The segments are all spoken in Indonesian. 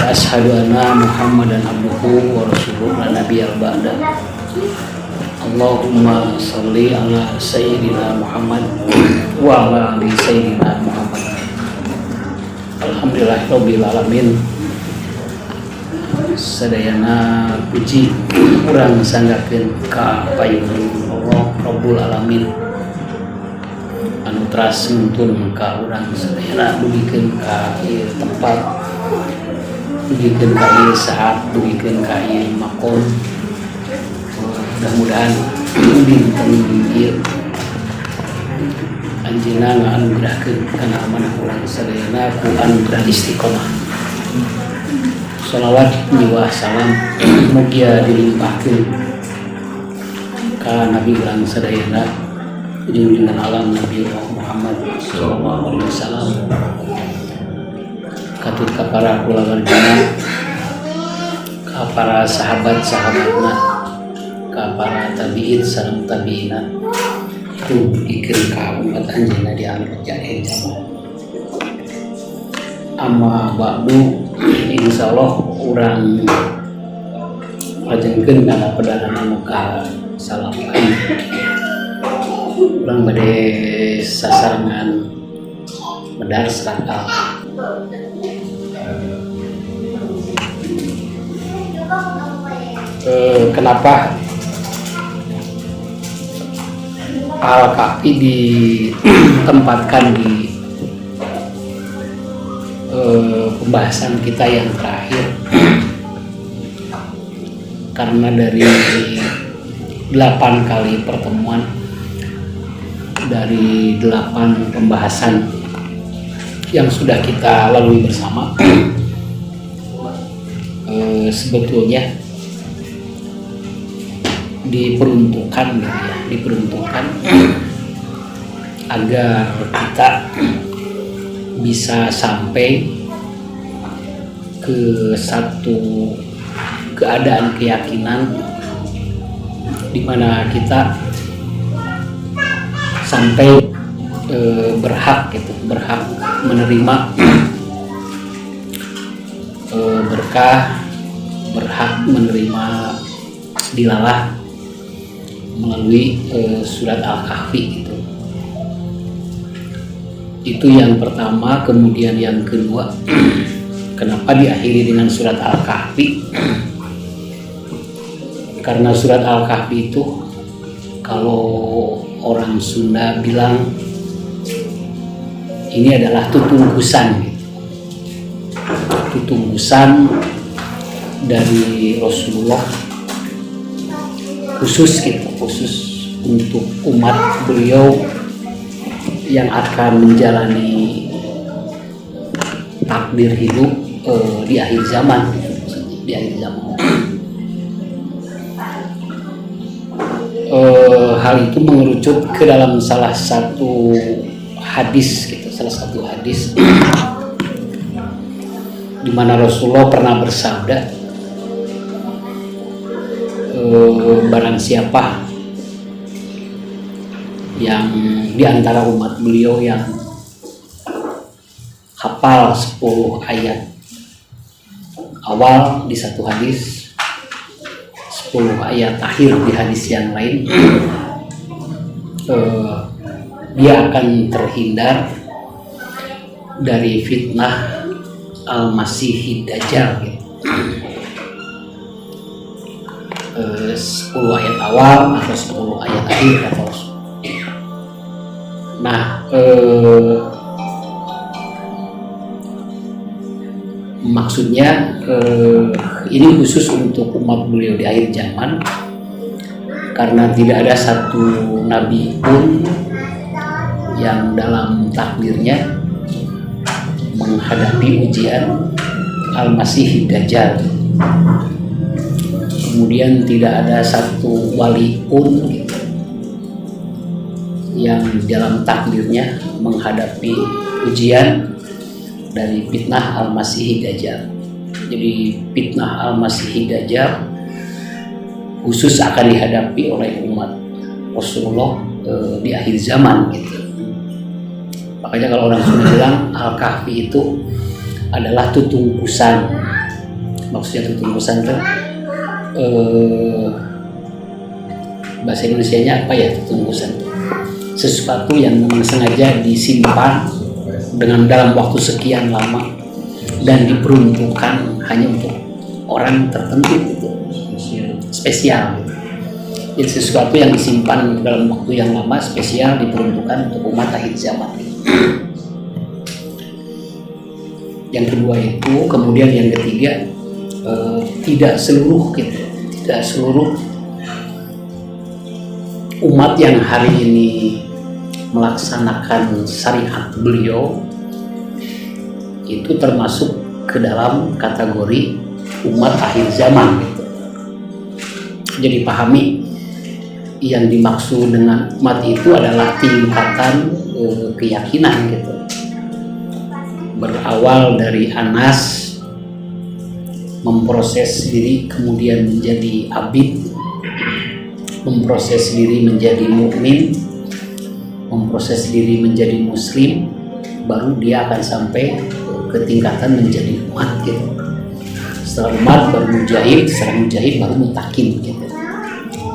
Asyhadu anna Muhammadan abduhu wa rasuluhu la nabiyya ba'da. Allahumma sholli ala sayyidina Muhammad wa ala ali sayyidina Muhammad. Alhamdulillahirabbil alamin. Sadayana puji urang sanggakeun ka payungan Allah Rabbul alamin. Anu teras nuntun ka urang sadayana dugikeun ka ieu tempat, dugikeun ka ieu saat, dugikeun ka ieu makom. Mudah-mudahan dinten ieu anjeunna nganugrahkeun kana amanah urang sadayana ku anugerah istiqomah. Shalawat jiwa salam mugia dilimpahkeun ka Nabi urang sadayana junjungan alam Nabi Muhammad sallallahu alaihi wasallam, katut ka para kulawargana, ka para sahabat-sahabatna, ka para tabi'in sareng tabi'ina, tu dikeun ka umat anjeunna di akhir zaman. Amma ba'du, insyaallah urang lajengkeun kana perdana muka salapan. Urang bade sasarengan medar surat Al-Kahfi. Kenapa Al-Kahfi ditempatkan di pembahasan kita yang terakhir? Karena dari 8 kali pertemuan, dari 8 pembahasan yang sudah kita lalui bersama, sebetulnya diperuntukkan agar kita bisa sampai ke satu keadaan keyakinan di mana kita sampai berhak menerima berkah, berhak menerima dilalah melalui surat Al-Kahfi gitu. Itu yang pertama. Kemudian yang kedua, kenapa diakhiri dengan surat Al-Kahfi? Karena surat Al-Kahfi itu, kalau orang Sunda bilang, ini adalah tutunggusan gitu. Tutunggusan dari Rasulullah khusus untuk umat beliau yang akan menjalani takdir hidup di akhir zaman. Hal itu mengerucut ke dalam salah satu hadis di mana Rasulullah pernah bersabda, barang siapa yang di antara umat beliau yang hafal 10 ayat awal di satu hadis, 10 ayat akhir di hadis yang lain, dia akan terhindar dari fitnah Al-Masih Dajjal gitu. 10 ayat awal atau 10 ayat akhir kata Rasul. Nah, maksudnya ini khusus untuk umat beliau di akhir zaman, karena tidak ada satu nabi pun yang dalam takdirnya menghadapi ujian Al-Masih Dajjal. Kemudian tidak ada satu wali pun yang dalam takdirnya menghadapi ujian dari fitnah Al-Masih Dajjal. Jadi fitnah Al-Masih Dajjal khusus akan dihadapi oleh umat Rasulullah di akhir zaman gitu. Makanya kalau orang Sunda bilang Al-Kahfi itu adalah tutungkusan. Maksudnya tutungkusan itu bahasa Indonesianya apa ya tutungkusan? Sesuatu yang memang sengaja disimpan dengan dalam waktu sekian lama dan diperuntukkan hanya untuk orang tertentu gitu. Spesial gitu. Jadi sesuatu yang disimpan dalam waktu yang lama spesial diperuntukkan untuk umat akhir zaman gitu. Yang kedua itu, kemudian yang ketiga tidak seluruh umat yang hari ini melaksanakan syariat beliau itu termasuk ke dalam kategori umat akhir zaman gitu. Jadi pahami yang dimaksud dengan umat itu adalah tingkatan keyakinan gitu. Berawal dari Anas memproses diri kemudian menjadi abid, memproses diri menjadi mukmin, memproses diri menjadi muslim, baru dia akan sampai ke tingkatan menjadi umat gitu. Setelah umat baru mujahid, setelah mujahid baru mutakin gitu.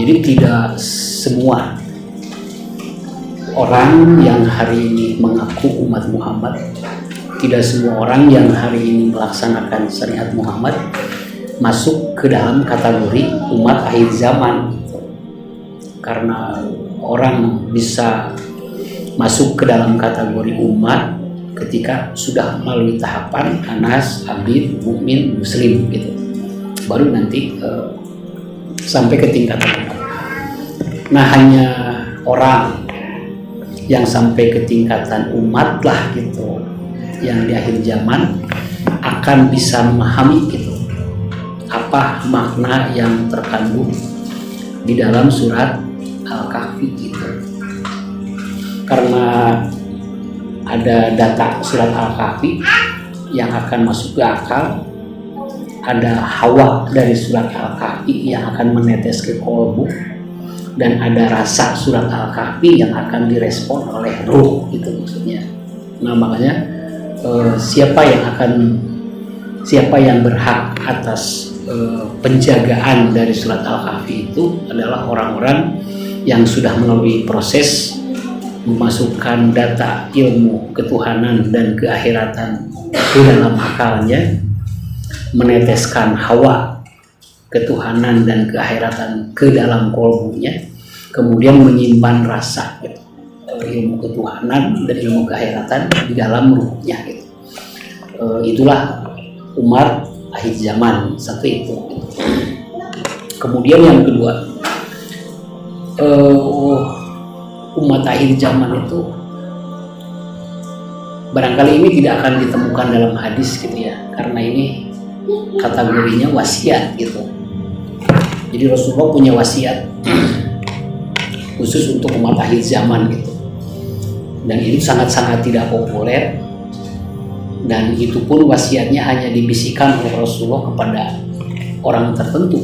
Jadi tidak semua orang yang hari ini mengaku umat Muhammad, tidak semua orang yang hari ini melaksanakan syariat Muhammad masuk ke dalam kategori umat akhir zaman. Karena orang bisa masuk ke dalam kategori umat ketika sudah melalui tahapan Anas, abid, mukmin, muslim gitu. Baru nanti sampai ke tingkatan umat. Nah, hanya orang yang sampai ke tingkatan umat lah gitu, yang di akhir zaman akan bisa memahami gitu apa makna yang terkandung di dalam surat Al-Kahfi gitu. Karena ada data surat Al-Kahfi yang akan masuk ke akal, ada hawa dari surat Al-Kahfi yang akan menetes ke kolbu, dan ada rasa surat Al-Kahfi yang akan direspon oleh ruh gitu maksudnya. Nah makanya siapa yang berhak atas penjagaan dari surat Al-Kahfi itu adalah orang-orang yang sudah melalui proses memasukkan data ilmu ketuhanan dan keakhiratan ke dalam akalnya, meneteskan hawa ketuhanan dan keakhiratan ke dalam kolbunya, kemudian menyimpan rasa gitu, ilmu ketuhanan dan ilmu keakhiratan di dalam ruhnya gitu. Itulah umat akhir zaman, satu itu gitu. Kemudian yang kedua, umat akhir zaman itu barangkali ini tidak akan ditemukan dalam hadis gitu ya, karena ini kategorinya wasiat gitu. Jadi Rasulullah punya wasiat khusus untuk umat akhir zaman gitu, dan itu sangat-sangat tidak populer, dan itu pun wasiatnya hanya dibisikkan oleh Rasulullah kepada orang tertentu.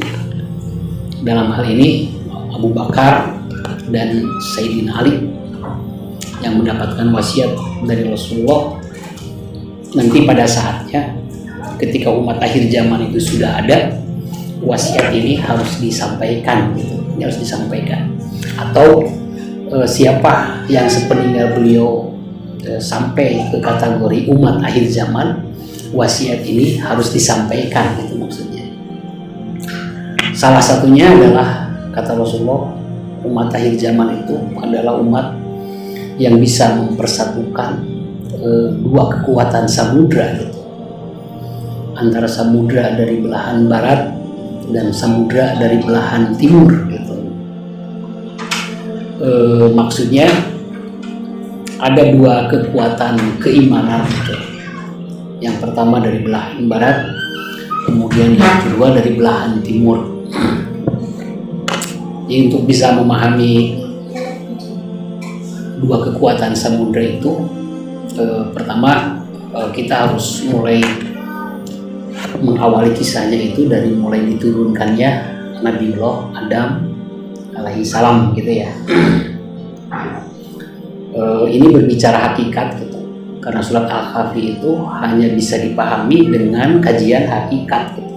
Dalam hal ini Abu Bakar dan Sayyidina Ali yang mendapatkan wasiat dari Rasulullah. Nanti pada saatnya ketika umat akhir zaman itu sudah ada, wasiat ini harus disampaikan gitu. Ini harus disampaikan. Atau siapa yang sepeninggal beliau sampai ke kategori umat akhir zaman, wasiat ini harus disampaikan gitu maksudnya. Salah satunya adalah kata Rasulullah, umat akhir zaman itu adalah umat yang bisa mempersatukan dua kekuatan samudra gitu. Antara samudra dari belahan barat dan samudra dari belahan timur gitu. Maksudnya ada dua kekuatan keimanan gitu. Yang pertama dari belahan barat, kemudian yang kedua dari belahan timur. Jadi untuk bisa memahami dua kekuatan samudra itu, pertama kita harus mulai mengawali kisahnya itu dari mulai diturunkannya Nabiullah Adam alaihi salam gitu ya. Ini berbicara hakikat gitu, karena surat Al-Kahfi itu hanya bisa dipahami dengan kajian hakikat gitu.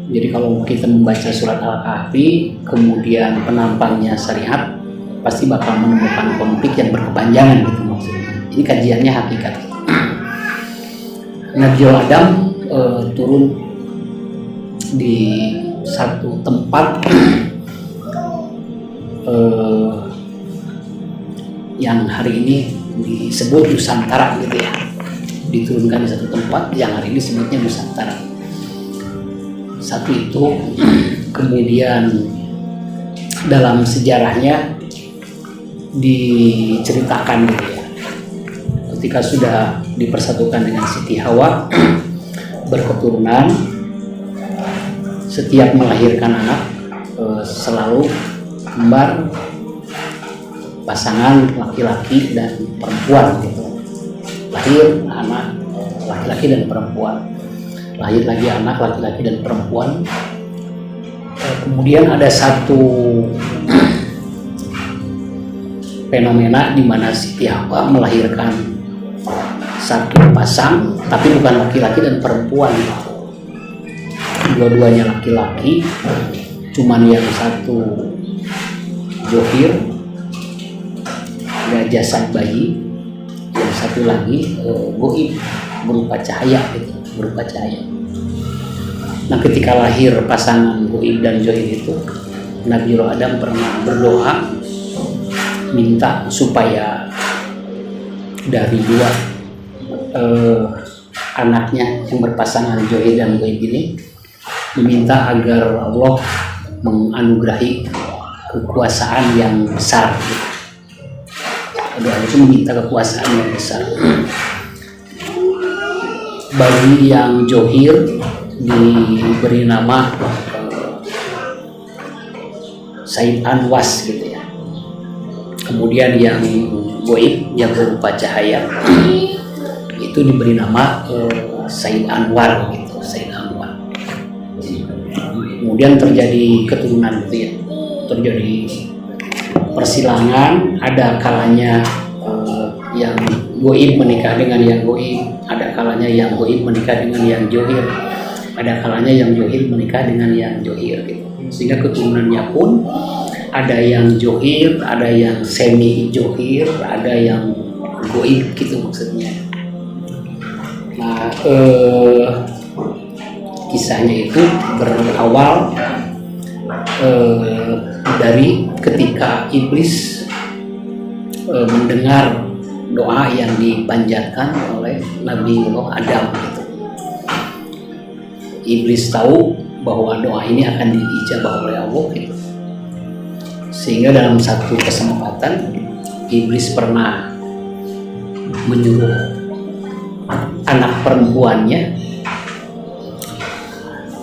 Jadi kalau kita membaca surat Al-Kahfi kemudian penampangnya syariat, pasti bakal menemukan konflik yang berkepanjangan gitu maksudnya. Ini kajiannya hakikat gitu. Nabiullah Adam turun di satu tempat yang hari ini disebut Nusantara gitu ya. Diturunkan di satu tempat yang hari ini disebutnya Nusantara. Satu itu, kemudian dalam sejarahnya diceritakan gitu ya, ketika sudah dipersatukan dengan Siti Hawa berketurunan, setiap melahirkan anak selalu kembar, pasangan laki-laki dan perempuan gitu. Lahir anak laki-laki dan perempuan, lahir lagi anak laki-laki dan perempuan. Kemudian ada satu fenomena di mana Siti Hawa melahirkan satu pasang, tapi bukan laki-laki dan perempuan, dua-duanya laki-laki, cuman yang satu johir, ada jasad bayi, yang satu lagi goib, berupa cahaya gitu, berupa cahaya. Nah, ketika lahir pasangan goib dan johir itu, Nabiullah Adam pernah berdoa minta supaya dari dua anaknya yang berpasangan johir dan goib ini, meminta agar Allah menganugerahi kekuasaan yang besar gitu. Doa itu meminta kekuasaan yang besar. Bagi yang johir diberi nama Said Anwas gitu ya. Kemudian yang goib yang berupa cahaya itu diberi nama Said Anwar gitu, Said Anwar. Kemudian terjadi keturunan gitu ya, terjadi persilangan, ada kalanya yang goib menikah dengan yang goib, ada kalanya yang goib menikah dengan yang johir, ada kalanya yang johir menikah dengan yang johir gitu. Sehingga keturunannya pun ada yang johir, ada yang semi johir, ada yang goib gitu maksudnya. Nah, kisahnya itu berawal dari ketika iblis mendengar doa yang dipanjatkan oleh Nabiullah Adam gitu. Iblis tahu bahwa doa ini akan diijabah oleh Allah gitu. Sehingga dalam satu kesempatan iblis pernah menyuruh anak perempuannya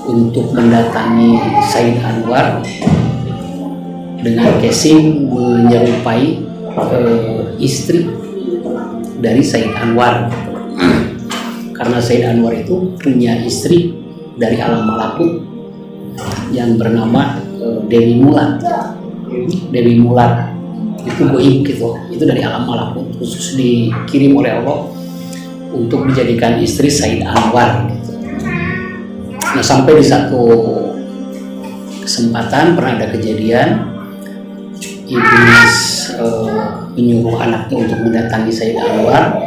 untuk mendatangi Said Anwar dengan casing menyerupai istri dari Said Anwar. Karena Said Anwar itu punya istri dari alam malakut yang bernama Dewi Mulat. Dewi Mulat itu goib gitu, itu dari alam malakut, khusus dikirim oleh Allah untuk dijadikan istri Said Anwar gitu. Nah, sampai di satu kesempatan pernah ada kejadian iblis menyuruh anaknya untuk mendatangi Said Anwar.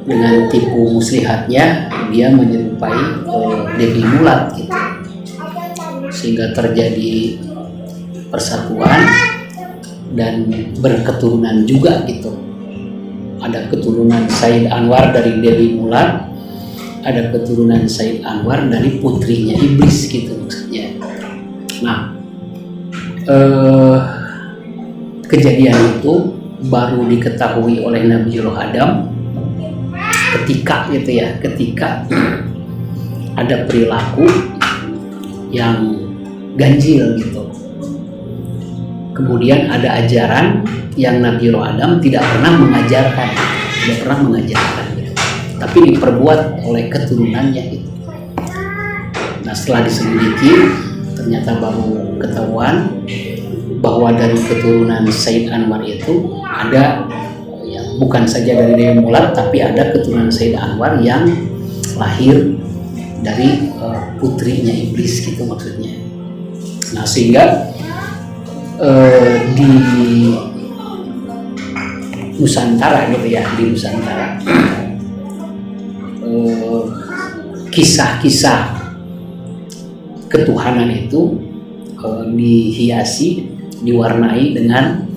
Dengan tipu muslihatnya dia menyerupai Dewi Mulat gitu. Sehingga terjadi persatuan dan berketurunan juga gitu. Ada keturunan Said Anwar dari Dewi Mulat, ada keturunan Said Anwar dari putrinya iblis gitu maksudnya. Nah, kejadian itu baru diketahui oleh Nabiullah Adam ketika gitu ya, ketika ada perilaku yang ganjil gitu. Kemudian ada ajaran yang Nabiullah Adam tidak pernah mengajarkan gitu. Tapi diperbuat oleh keturunannya gitu. Nah setelah diselidiki ternyata baru ketahuan bahwa dari keturunan Said Anwar itu ada yang bukan saja dari Dewi Mulat, tapi ada keturunan Said Anwar yang lahir dari putrinya iblis gitu maksudnya. Nah sehingga di Nusantara gitu ya, di Nusantara kisah-kisah ketuhanan itu dihiasi, diwarnai dengan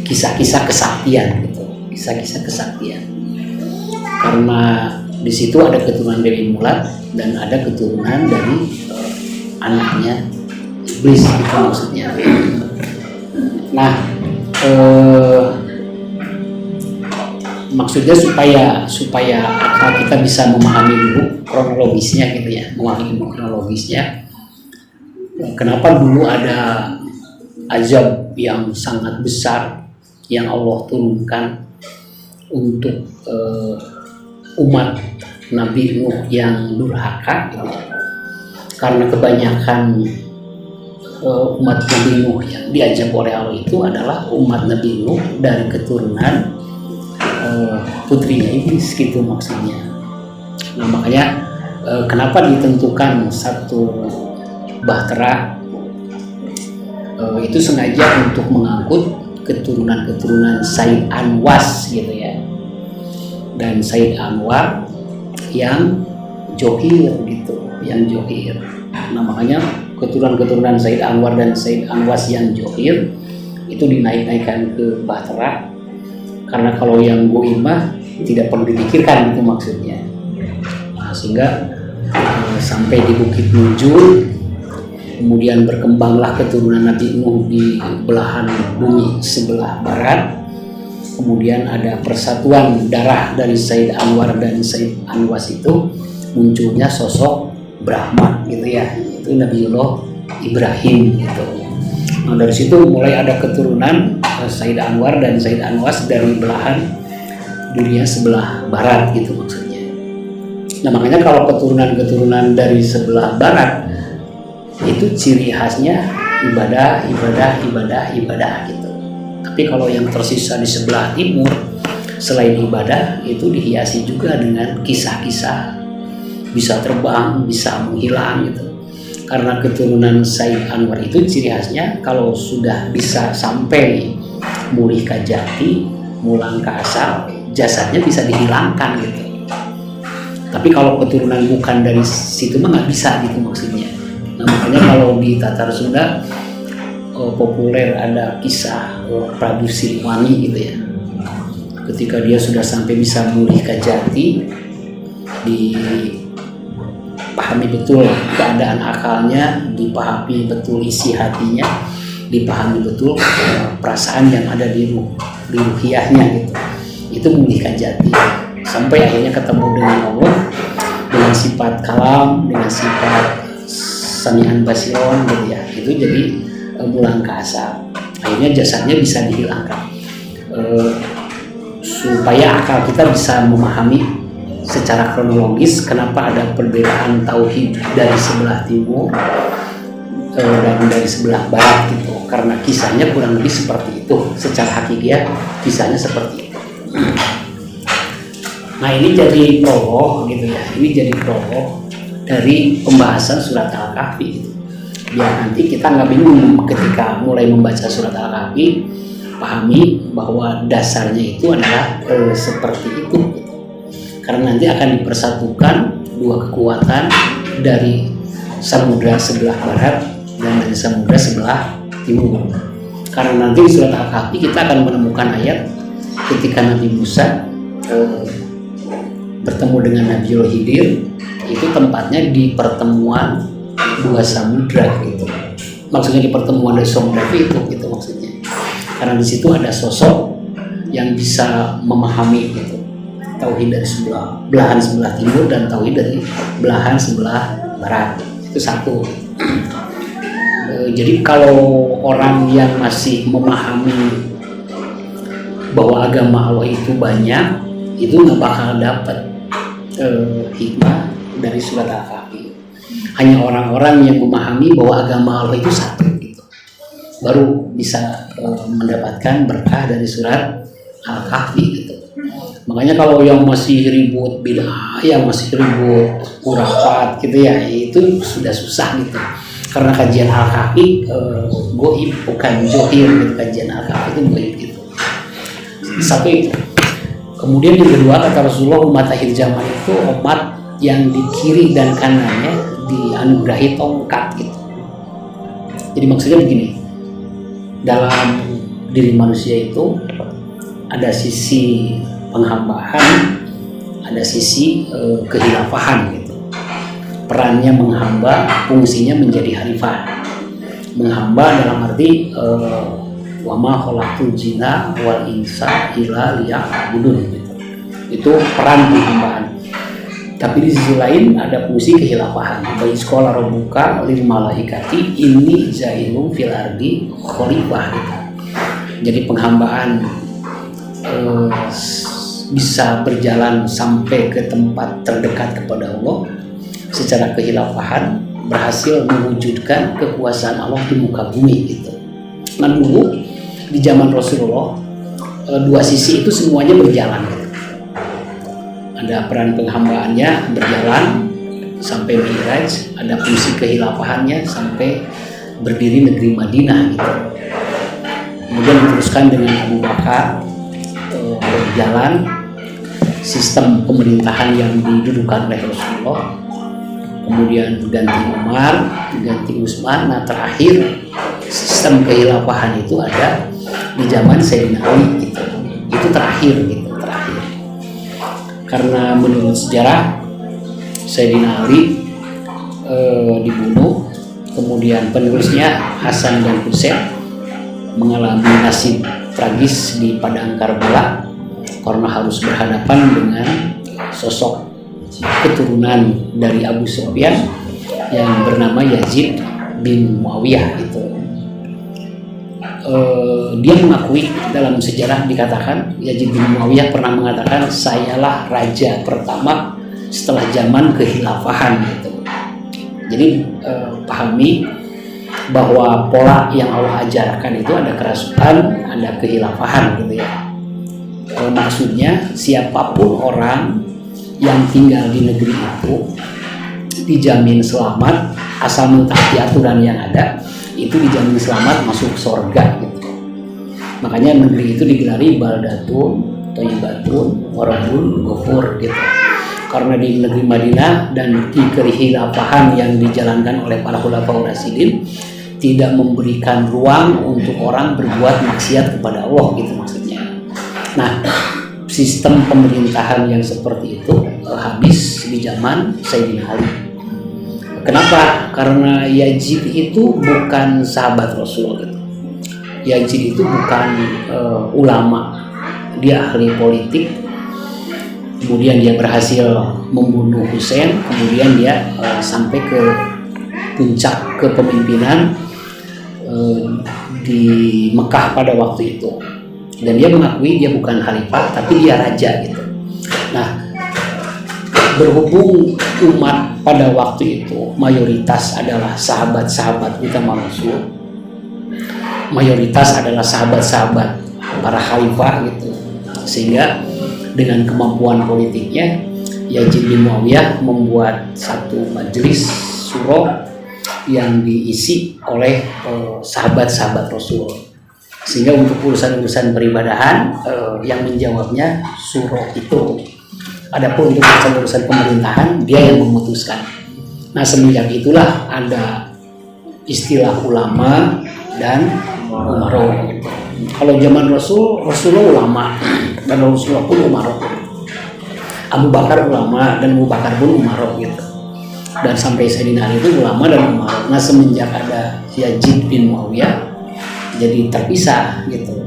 kisah-kisah kesaktian gitu, kisah-kisah kesaktian. Karena di situ ada keturunan Dewi Mulat dan ada keturunan dari anaknya iblis itu maksudnya. Nah, maksudnya supaya akal kita bisa memahami dulu kronologisnya gitu ya, memahami kronologisnya. Kenapa dulu ada azab yang sangat besar yang Allah turunkan untuk umat Nabi Nuh yang durhaka gitu ya. Karena kebanyakan umat Nabi Nuh yang diajak oleh Allah itu adalah umat Nabi Nuh dari keturunan putrinya iblis gitu maksudnya. Nah makanya kenapa ditentukan satu bahtera itu sengaja untuk mengangkut keturunan-keturunan Said Anwas gitu ya, dan Said Anwar yang johir gitu, yang johir. Nah makanya keturunan-keturunan Said Anwar dan Said Anwas yang johir itu dinaik-naikkan ke bahtera, karena kalau yang goimah tidak perlu dipikirkan itu maksudnya. Nah, sehingga sampai di Bukit Nujul, kemudian berkembanglah keturunan Nabi Nuh di belahan bumi sebelah barat. Kemudian ada persatuan darah dari Said Anwar dan Said Anwas, itu munculnya sosok Brahma gitu ya, itu Nabiullah Ibrahim gitu. Nah dari situ mulai ada keturunan Said Anwar dan Said Anwas dari belahan dunia sebelah barat gitu maksudnya. Nah makanya kalau keturunan-keturunan dari sebelah barat itu ciri khasnya ibadah gitu. Tapi kalau yang tersisa di sebelah timur selain ibadah itu dihiasi juga dengan kisah-kisah, bisa terbang, bisa menghilang gitu. Karena keturunan Said Anwar itu ciri khasnya kalau sudah bisa sampai mulih ka jati, mulang ka asal, jasadnya bisa dihilangkan gitu. Tapi kalau keturunan bukan dari situ mah nggak bisa gitu maksudnya. Nah makanya kalau di Tatar Sunda populer ada kisah Prabu Siliwangi gitu ya. Ketika dia sudah sampai bisa mulih ka jati, dipahami betul keadaan akalnya, dipahami betul isi hatinya, dipahami betul perasaan yang ada di ruhiyahnya gitu. Itu mulih ka jati sampai akhirnya ketemu dengan Allah dengan sifat kalam, dengan sifat sami'an basiron gitu ya. Itu jadi mulang ka asal. Akhirnya jasadnya bisa dihilangkan. Supaya akal kita bisa memahami secara kronologis kenapa ada perbedaan tauhid dari sebelah timur dan dari sebelah barat gitu. Karena kisahnya kurang lebih seperti itu. Secara hakikiah kisahnya seperti itu. Nah ini jadi prolog gitu ya. Ini jadi prolog dari pembahasan surat Al-Kahfi gitu. Biar nanti kita nggak bingung ketika mulai membaca surat Al-Kahfi, pahami bahwa dasarnya itu adalah seperti itu gitu. Karena nanti akan dipersatukan dua kekuatan dari samudra sebelah barat dan dari samudra sebelah timur. Karena nanti di surat Al-Kahfi kita akan menemukan ayat ketika Nabi Musa bertemu dengan Nabiullah Khidir, itu tempatnya di pertemuan dua samudra gitu. Maksudnya di pertemuan dari samudra itu gitu maksudnya. Karena di situ ada sosok yang bisa memahami gitu tauhid dari belahan sebelah timur dan tauhid dari belahan sebelah barat. Itu satu. Jadi kalau orang yang masih memahami bahwa agama Allah itu banyak, itu nggak bakal dapat hikmah dari surat Al-Kahfi. hanya orang-orang yang memahami bahwa agama Allah itu satu gitu, baru bisa mendapatkan berkah dari surat Al-Kahfi gitu. Makanya kalau yang masih ribut bid'ah, yang masih ribut khurafat gitu ya, itu sudah susah gitu. Karena kajian Al-Kahfi goib, bukan johir gitu. Kajian Al-Kahfi itu goib gitu. Satu itu. Kemudian yang kedua, kata Rasulullah, umat akhir zaman itu umat yang di kiri dan kanannya dianugerahi tongkat gitu. Jadi maksudnya begini, dalam diri manusia itu ada sisi penghambaan, ada sisi kehilafahan gitu. Perannya menghamba, fungsinya menjadi khalifah. Menghamba dalam arti wa ma khalaqtul jinna wal insa illa liya'budun gitu. Itu peran penghambaan. Tapi di sisi lain ada fungsi kehilafahan. Bagi sekolah rabbuka lil malaikati inni jailun fil ardi khalifah gitu. Jadi penghambaan bisa berjalan sampai ke tempat terdekat kepada Allah secara kehilafahan, berhasil mewujudkan kekuasaan Allah di muka bumi gitu. Nah dulu di zaman Rasulullah dua sisi itu semuanya berjalan gitu. Ada peran penghambaannya berjalan sampai Mi'raj, ada fungsi kehilafahannya sampai berdiri negeri Madinah gitu. Kemudian diteruskan dengan Abu Bakar berjalan, sistem pemerintahan yang didudukan oleh Rasulullah, kemudian ganti Umar, ganti Utsman. Nah terakhir sistem kehilafahan itu ada di zaman Sayyidina Ali gitu. Itu terakhir gitu, terakhir. Karena menurut sejarah Sayyidina Ali dibunuh, kemudian penerusnya Hasan dan Husain mengalami nasib tragis di padang Karbala karena harus berhadapan dengan sosok keturunan dari Abu Sufyan yang bernama Yazid bin Muawiyah itu. Dia mengakui, dalam sejarah dikatakan Yazid bin Muawiyah pernah mengatakan, sayalah raja pertama setelah zaman kehilafahan gitu. Jadi pahami bahwa pola yang Allah ajarkan itu ada kerasukan, ada kehilafahan gitu ya. Maksudnya siapapun orang yang tinggal di negeri itu dijamin selamat asal mentaati aturan yang ada, itu dijamin selamat masuk surga gitu. Makanya negeri itu digelari baldatun thayyibatun wa rabbun ghafur gitu. Karena di negeri Madinah dan di kehilafahan yang dijalankan oleh para khulafaur rasyidin tidak memberikan ruang untuk orang berbuat maksiat kepada Allah gitu maksudnya. Nah, sistem pemerintahan yang seperti itu habis di zaman Sayyidina Ali. Kenapa? Karena Yazid itu bukan sahabat Rasulullah gitu. Yazid itu bukan ulama, dia ahli politik. Kemudian dia berhasil membunuh Husain, kemudian dia sampai ke puncak kepemimpinan di Mekah pada waktu itu. Dan dia mengakui dia bukan khalifah, tapi dia raja gitu. Nah, berhubung umat pada waktu itu mayoritas adalah sahabat-sahabat utama Rasul, mayoritas adalah sahabat-sahabat para khalifah gitu, sehingga dengan kemampuan politiknya Yazid bin Muawiyah membuat satu majelis syuro yang diisi oleh sahabat-sahabat Rasul, sehingga untuk urusan-urusan peribadahan yang menjawabnya syuro itu. Adapun untuk urusan pemerintahan dia yang memutuskan. Nah semenjak itulah ada istilah ulama dan umaro. Kalau zaman Rasulullah ulama dan Rasulullah pun umaro. Abu Bakar ulama dan Abu Bakar pun umaro gitu. Dan sampai Sayyidina Ali itu ulama dan umaro. Nah semenjak ada Yazid bin Muawiyah jadi terpisah gitu.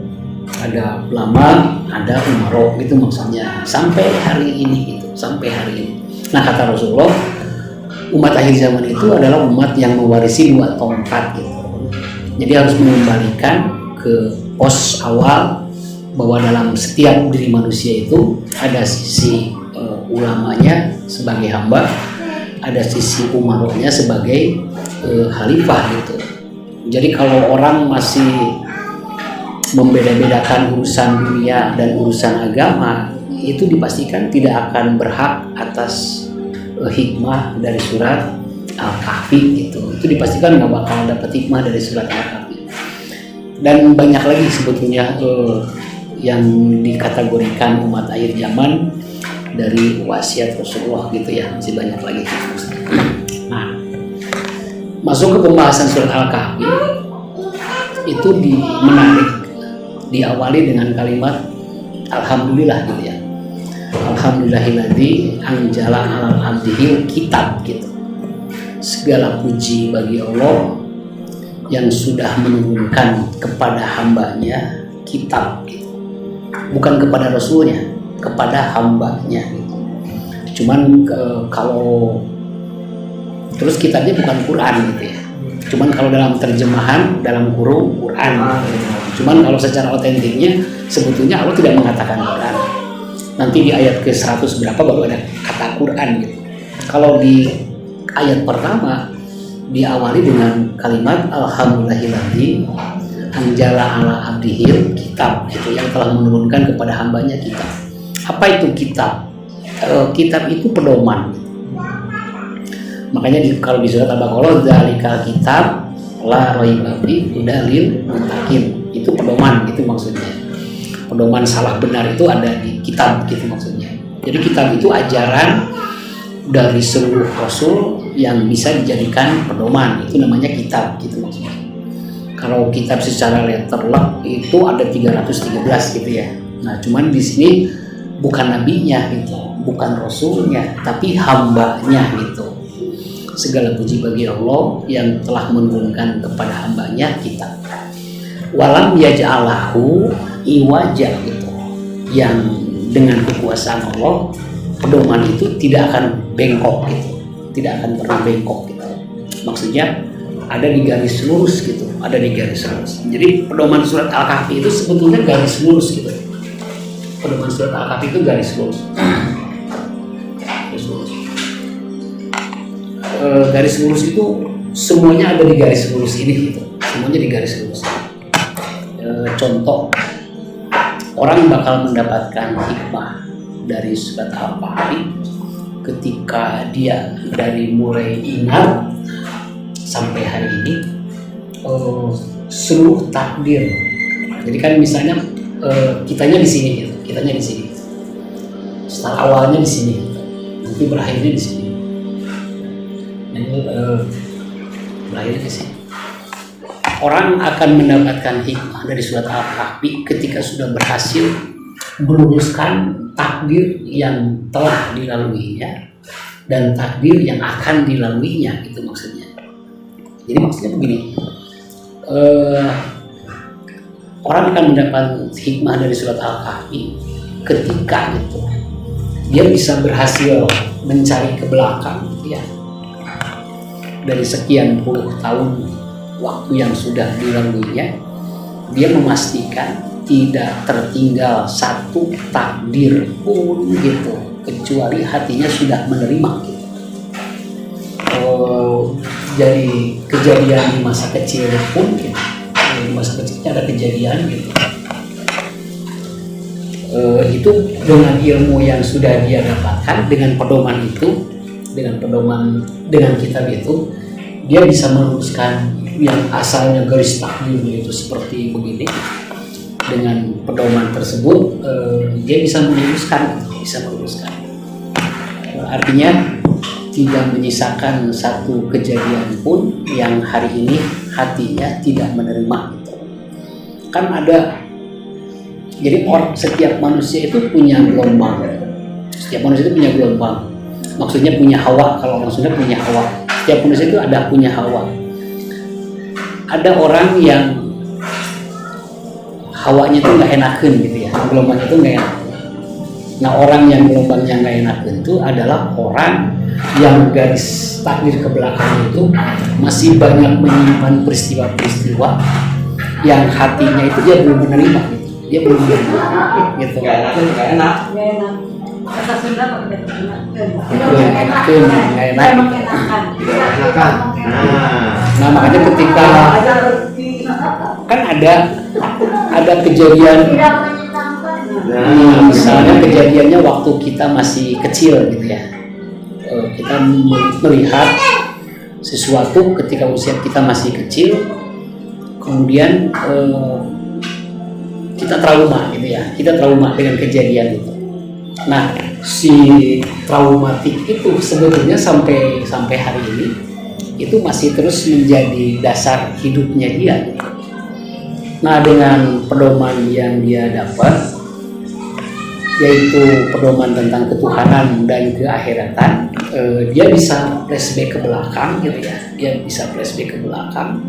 Ada ulama, ada umaro, itu maksudnya sampai hari ini gitu, sampai hari ini. Nah kata Rasulullah, umat akhir zaman itu adalah umat yang mewarisi dua tongkat gitu. Jadi harus mengembalikan ke pos awal bahwa dalam setiap diri manusia itu ada sisi ulamanya sebagai hamba, ada sisi umarahnya sebagai khalifah gitu. Jadi kalau orang masih membeda-bedakan urusan dunia dan urusan agama, itu dipastikan tidak akan berhak atas hikmah dari surat Al-Kahfi gitu. Itu dipastikan nggak bakal dapat hikmah dari surat Al-Kahfi. Dan banyak lagi sebetulnya yang dikategorikan umat akhir zaman dari wasiat Rasulullah gitu ya, masih banyak lagi. Nah, masuk ke pembahasan surat Al-Kahfi itu menarik, diawali dengan kalimat alhamdulillah gitu ya. Alhamdulillahilladzi anzala 'alal 'abdihil kitab gitu. Segala puji bagi Allah yang sudah menurunkan kepada hambanya kitab gitu. Bukan kepada Rasulnya, kepada hambanya gitu. Cuman kalau terus kitabnya bukan Quran gitu ya. Cuman kalau dalam terjemahan dalam kurung Quran gitu. Cuman kalau secara otentiknya sebetulnya Allah tidak mengatakan Quran. Nanti di ayat ke-100 berapa baru ada kata Quran gitu. Kalau di ayat pertama diawali dengan kalimat alhamdulillahilladzi anzala 'ala 'abdihil kitab gitu, yang telah menurunkan kepada hambanya kitab. Apa itu kitab? Kitab itu pedoman. Makanya kalau di surat Al-Baqarah dzalikal kitab la raiba fihi hudalil muttaqin. Itu pedoman gitu maksudnya. Pedoman salah benar itu ada di kitab gitu maksudnya. Jadi kitab itu ajaran dari seluruh rasul yang bisa dijadikan pedoman, itu namanya kitab gitu maksudnya. Kalau kitab secara letterlock itu ada 313 gitu ya. Nah, cuman di sini bukan nabinya gitu, bukan rasulnya, tapi hambanya gitu. Segala puji bagi Allah yang telah menurunkan kepada hambanya kitab. Walam yaj'alahu iwaja gitu, yang dengan kekuasaan Allah pedoman itu tidak akan bengkok gitu, tidak akan pernah bengkok gitu. Maksudnya ada di garis lurus gitu, ada di garis lurus. Jadi pedoman surat Al-Kahfi itu sebetulnya garis lurus gitu. Pedoman surat Al-Kahfi itu garis lurus. Garis lurus. Garis lurus itu semuanya ada di garis lurus ini gitu. Semuanya di garis lurus. Contoh, orang bakal mendapatkan hikmah dari surat Al-Kahfi ketika dia dari mulai ingat sampai hari ini seluruh takdir. Jadi kan misalnya kitanya di sini gitu, kitanya di sini. Start awalnya di sini, nanti berakhirnya di sini. Ini berakhirnya di sini. Orang akan mendapatkan hikmah dari surat Al-Kahfi ketika sudah berhasil meluruskan takdir yang telah dilaluinya dan takdir yang akan dilaluinya, itu maksudnya. Jadi maksudnya begini, orang akan mendapat hikmah dari surat Al-Kahfi ketika itu dia bisa berhasil mencari ke belakang gitu ya, dari sekian puluh tahun waktu yang sudah dilaluinya, dia memastikan tidak tertinggal satu takdir pun gitu, kecuali hatinya sudah menerima gitu. Jadi kejadian di masa kecil pun gitu, di masa kecilnya ada kejadian gitu, itu dengan ilmu yang sudah dia dapatkan, dengan pedoman itu, dengan kitab itu, dia bisa meluruskan yang asalnya garis takdir itu seperti begini. Dengan pedoman tersebut dia bisa meluruskan. Artinya tidak menyisakan satu kejadian pun yang hari ini hatinya tidak menerima gitu. Kan ada, jadi setiap manusia itu punya gelombang. Setiap manusia itu punya gelombang. Maksudnya punya hawa. Kalau maksudnya punya hawa, setiap manusia itu ada punya hawa. Ada orang yang hawanya itu nggak enakan gitu ya, gelombangnya itu nggak enak. Nah, orang yang gelombangnya nggak enakan itu adalah orang yang garis takdir ke belakang itu masih banyak menyimpan peristiwa-peristiwa yang hatinya itu dia belum menerima gitu, dia belum menerima gitu. Nggak enak. Bahasa Sunda pakai nggak enak. Enakan. Nah makanya ketika kan ada kejadian, misalnya kejadiannya waktu kita masih kecil gitu ya, kita melihat sesuatu ketika usia kita masih kecil, kemudian kita trauma gitu ya, kita trauma dengan kejadian itu. Nah si traumatik itu sebetulnya sampai hari ini itu masih terus menjadi dasar hidupnya dia gitu. Nah dengan pedoman yang dia dapat, yaitu pedoman tentang ketuhanan dan keakhiratan, dia bisa flashback ke belakang gitu ya, dia bisa flashback ke belakang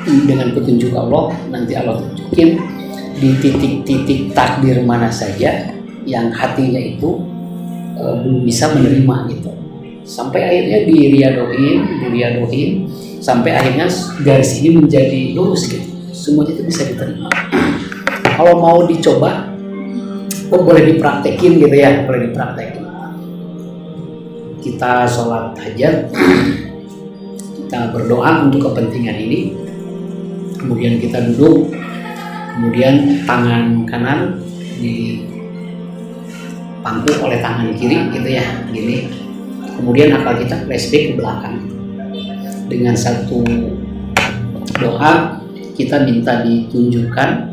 dengan petunjuk Allah. Nanti Allah tunjukin di titik-titik takdir mana saja yang hatinya itu belum bisa menerima gitu, sampai akhirnya diriadohin sampai akhirnya garis ini menjadi lurus gitu, semuanya itu bisa diterima. Kalau mau dicoba, boleh dipraktekin gitu ya, boleh dipraktekin. Kita sholat hajat, kita berdoa untuk kepentingan ini, kemudian kita duduk, kemudian tangan kanan dipangku oleh tangan kiri gitu ya, gini. Kemudian akal kita flashback ke belakang. Dengan satu doa kita minta ditunjukkan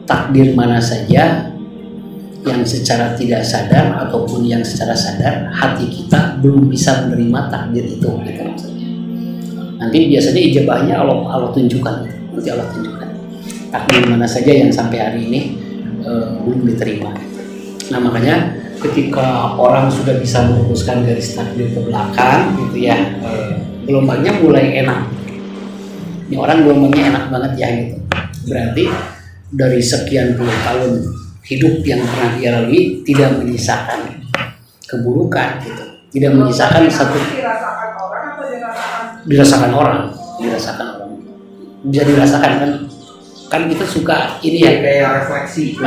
takdir mana saja yang secara tidak sadar ataupun yang secara sadar hati kita belum bisa menerima takdir itu gitu maksudnya. Nanti biasanya ijabahnya Allah tunjukkan gitu. Nanti Allah tunjukkan takdir mana saja yang sampai hari ini belum diterima gitu. Nah makanya ketika orang sudah bisa meluruskan garis takdir ke belakang gitu ya, gelombangnya mulai enak. Ini orang gelombangnya enak banget ya gitu. Berarti dari sekian puluh tahun hidup yang pernah dia lalui tidak menyisakan keburukan gitu, tidak menyisakan satu. Dirasakan orang bisa dirasakan kan kita suka ini ya, kayak refleksi. Gitu.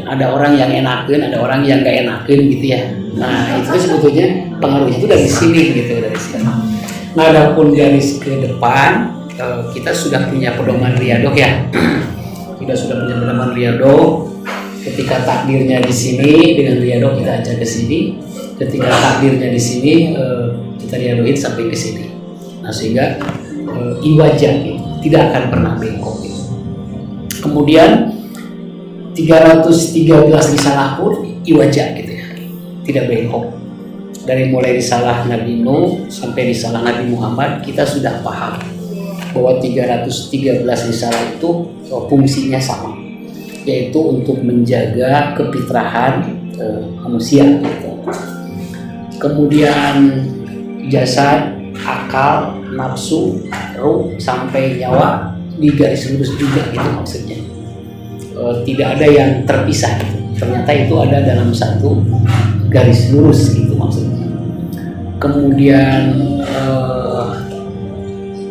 Ada orang yang enakin, ada orang yang gak enakin gitu ya. Nah itu sebetulnya pengaruhnya itu dari sini gitu, dari sini. Nah adapun garis ke depan, kita sudah punya pedoman riyadoh ya. Kita sudah punya pedoman riyadoh. Ketika takdirnya di sini, dengan riyadoh kita ajak ke sini. Ketika takdirnya di sini, kita riyadohin sampai ke sini. Nah sehingga iwajah gitu, tidak akan pernah bengkok gitu. Kemudian 313 risalah pun iwajah gitu ya, tidak bengkok. Dari mulai risalah Nabi Nuh sampai risalah Nabi Muhammad, kita sudah paham bahwa 313 risalah itu fungsinya sama, yaitu untuk menjaga kefitrahan manusia gitu. Kemudian jasad, akal, nafsu, ruh sampai nyawa di garis lurus juga gitu maksudnya. Tidak ada yang terpisah gitu. Ternyata itu ada dalam satu garis lurus gitu maksudnya. Kemudian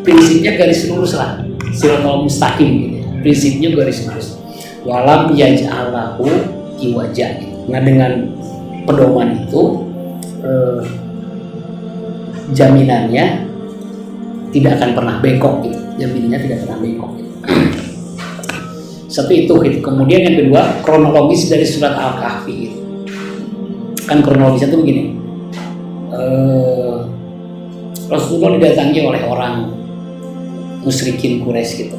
prinsipnya garis lurus lah, siratal mustaqim gitu. Prinsipnya garis lurus. Walam yaj'alahu iwaja gitu. Nah dengan pedoman itu jaminannya tidak akan pernah bengkok gitu. Jaminannya tidak pernah bengkok gitu. Satu itu gitu. Kemudian yang kedua, kronologis dari surat Al-Kahfi gitu. Kan kronologisnya tuh begini. Rasulullah didatangi oleh orang musyrikin Quraisy gitu.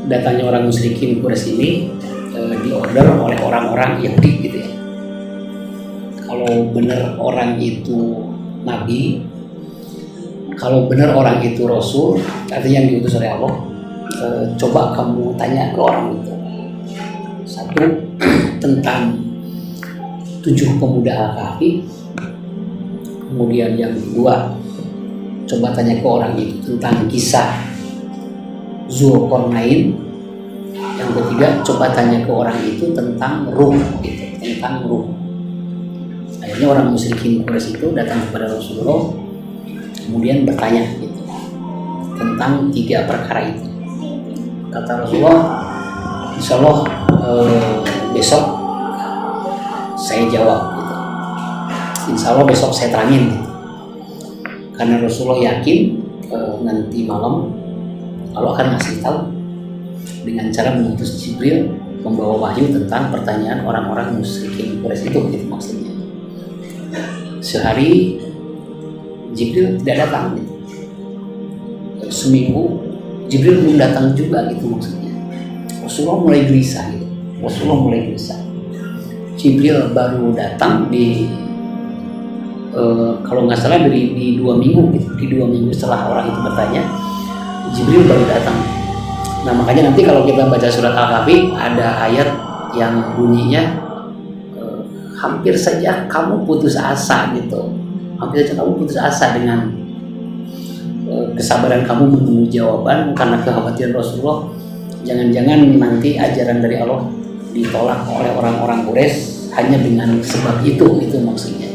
Datangnya orang musyrikin Quraisy ini diorder oleh orang-orang Yahudi gitu ya. Kalau benar orang itu nabi, kalau benar orang itu rasul, artinya yang diutus oleh Allah, coba kamu tanya ke orang itu. Satu, tentang 7 pemuda Al-Kahfi. Kemudian yang kedua, coba tanya ke orang itu tentang kisah Zulkarnain. Yang ketiga, coba tanya ke orang itu tentang ruh gitu, tentang ruh. Akhirnya orang musyrikin Quraisy itu datang kepada Rasulullah, kemudian bertanya gitu tentang 3 perkara itu. Kata Rasulullah, insya Allah besok saya jawab gitu. Insya Allah besok saya terangin gitu. Karena Rasulullah yakin nanti malam Allah akan ngasih tahu dengan cara mengutus Jibril membawa wahyu tentang pertanyaan orang-orang musyrikin Quraisy itu gitu maksudnya. Sehari Jibril tidak datang gitu. Seminggu Jibril belum datang juga gitu maksudnya. Rasulullah mulai gelisah gitu. Jibril baru datang di kalau nggak salah di 2 minggu gitu. Di 2 minggu setelah orang itu bertanya, Jibril baru datang. Nah makanya nanti kalau kita baca surat Al-Kahfi ada ayat yang bunyinya hampir saja kamu putus asa gitu. Hampir saja kamu putus asa dengan kesabaran kamu menunggu jawaban karena kekhawatiran Rasulullah. Jangan-jangan nanti ajaran dari Allah ditolak oleh orang-orang Quraisy hanya dengan sebab itu maksudnya.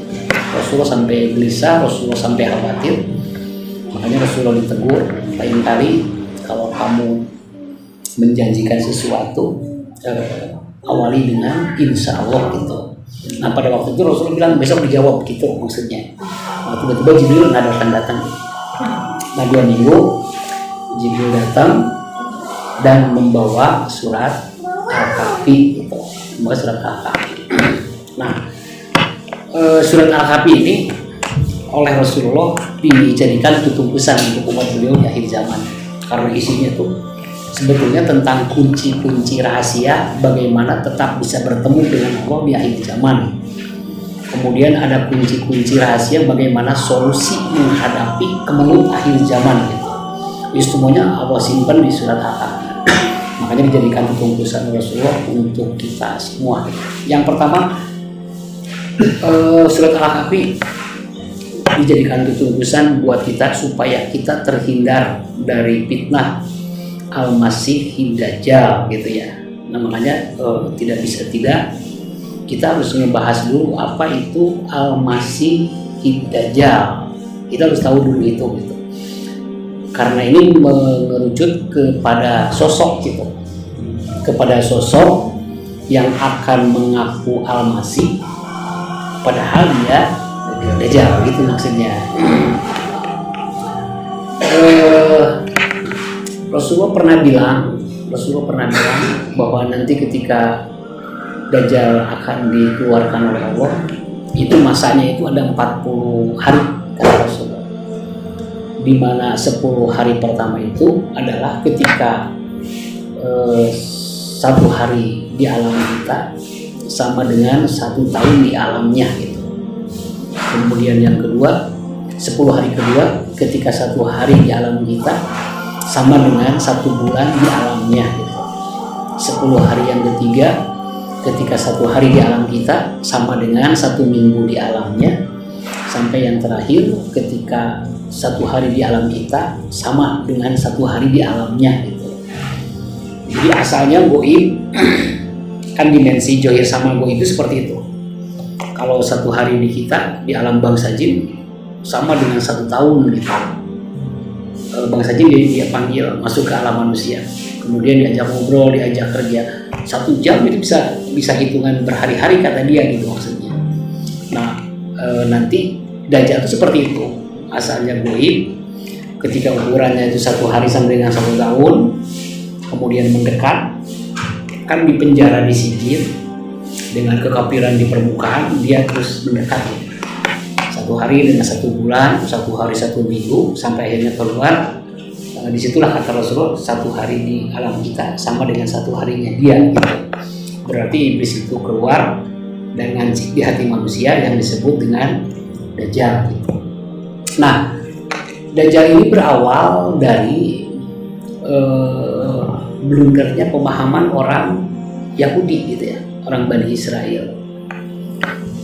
Rasulullah sampai gelisah, Rasulullah sampai khawatir. Makanya Rasulullah ditegur, lain kali kalau kamu menjanjikan sesuatu awali dengan insya Allah gitu. Nah pada waktu itu Rasulullah bilang besok dijawab gitu maksudnya. Nah, tiba-tiba Jibril nggak datang. Nah 2 minggu Jibril datang dan membawa surat Al-Kahfi gitu. Nah surat Al-Kahfi ini oleh Rasulullah dijadikan tutup pesan untuk umat beliau di akhir zaman karena isinya tuh sebetulnya tentang kunci-kunci rahasia bagaimana tetap bisa bertemu dengan Allah di akhir zaman. Kemudian ada kunci-kunci rahasia bagaimana solusi menghadapi kemelut akhir zaman gitu. Itu semuanya Allah simpan di surat Al-Kahfi. Makanya dijadikan tutup-tutupan Rasulullah untuk kita semua. Yang pertama surat Al-Kahfi dijadikan tutup-tutupan buat kita supaya kita terhindar dari fitnah Al-Masih Dajjal gitu ya. Nah makanya tidak bisa tidak kita harus membahas dulu apa itu Al-Masih Dajjal. Kita harus tahu dulu itu gitu. Karena ini mengerucut kepada sosok gitu. Kepada sosok yang akan mengaku Al-Masih padahal dia Dajjal gitu maksudnya. Rasulullah pernah bilang bahwa nanti ketika Dajjal akan dikeluarkan oleh Allah itu masanya itu ada 40 hari kata Rasulullah. Di mana 10 hari pertama itu adalah ketika 1 hari di alam kita sama dengan 1 tahun di alamnya gitu. Kemudian yang kedua 10 hari kedua ketika 1 hari di alam kita sama dengan 1 bulan di alamnya gitu. 10 hari yang ketiga ketika 1 hari di alam kita sama dengan 1 minggu di alamnya. Sampai yang terakhir ketika 1 hari di alam kita sama dengan 1 hari di alamnya gitu. Jadi asalnya goib kan dimensi johir sama goib itu seperti itu. Kalau 1 hari di kita di alam bangsa jin sama dengan 1 tahun gitu. Bangsa jin dia panggil masuk ke alam manusia, kemudian diajak ngobrol, diajak kerja 1 jam itu bisa hitungan berhari-hari kata dia gitu maksudnya. Nah nanti Dajjal itu seperti itu, asalnya goib, ketika ukurannya itu 1 hari sama dengan 1 tahun, kemudian mendekat, kan dipenjara di sijil dengan kekafiran di permukaan, dia terus mendekat 1 hari dengan 1 bulan, 1 hari 1 minggu, sampai akhirnya keluar. Disitulah kata Rasulullah 1 hari di alam kita sama dengan 1 harinya dia gitu. Berarti iblis itu keluar dan ngancik di hati manusia yang disebut dengan Dajjal gitu. Nah Dajjal ini berawal dari blundernya pemahaman orang Yahudi gitu ya, orang Bani Israel.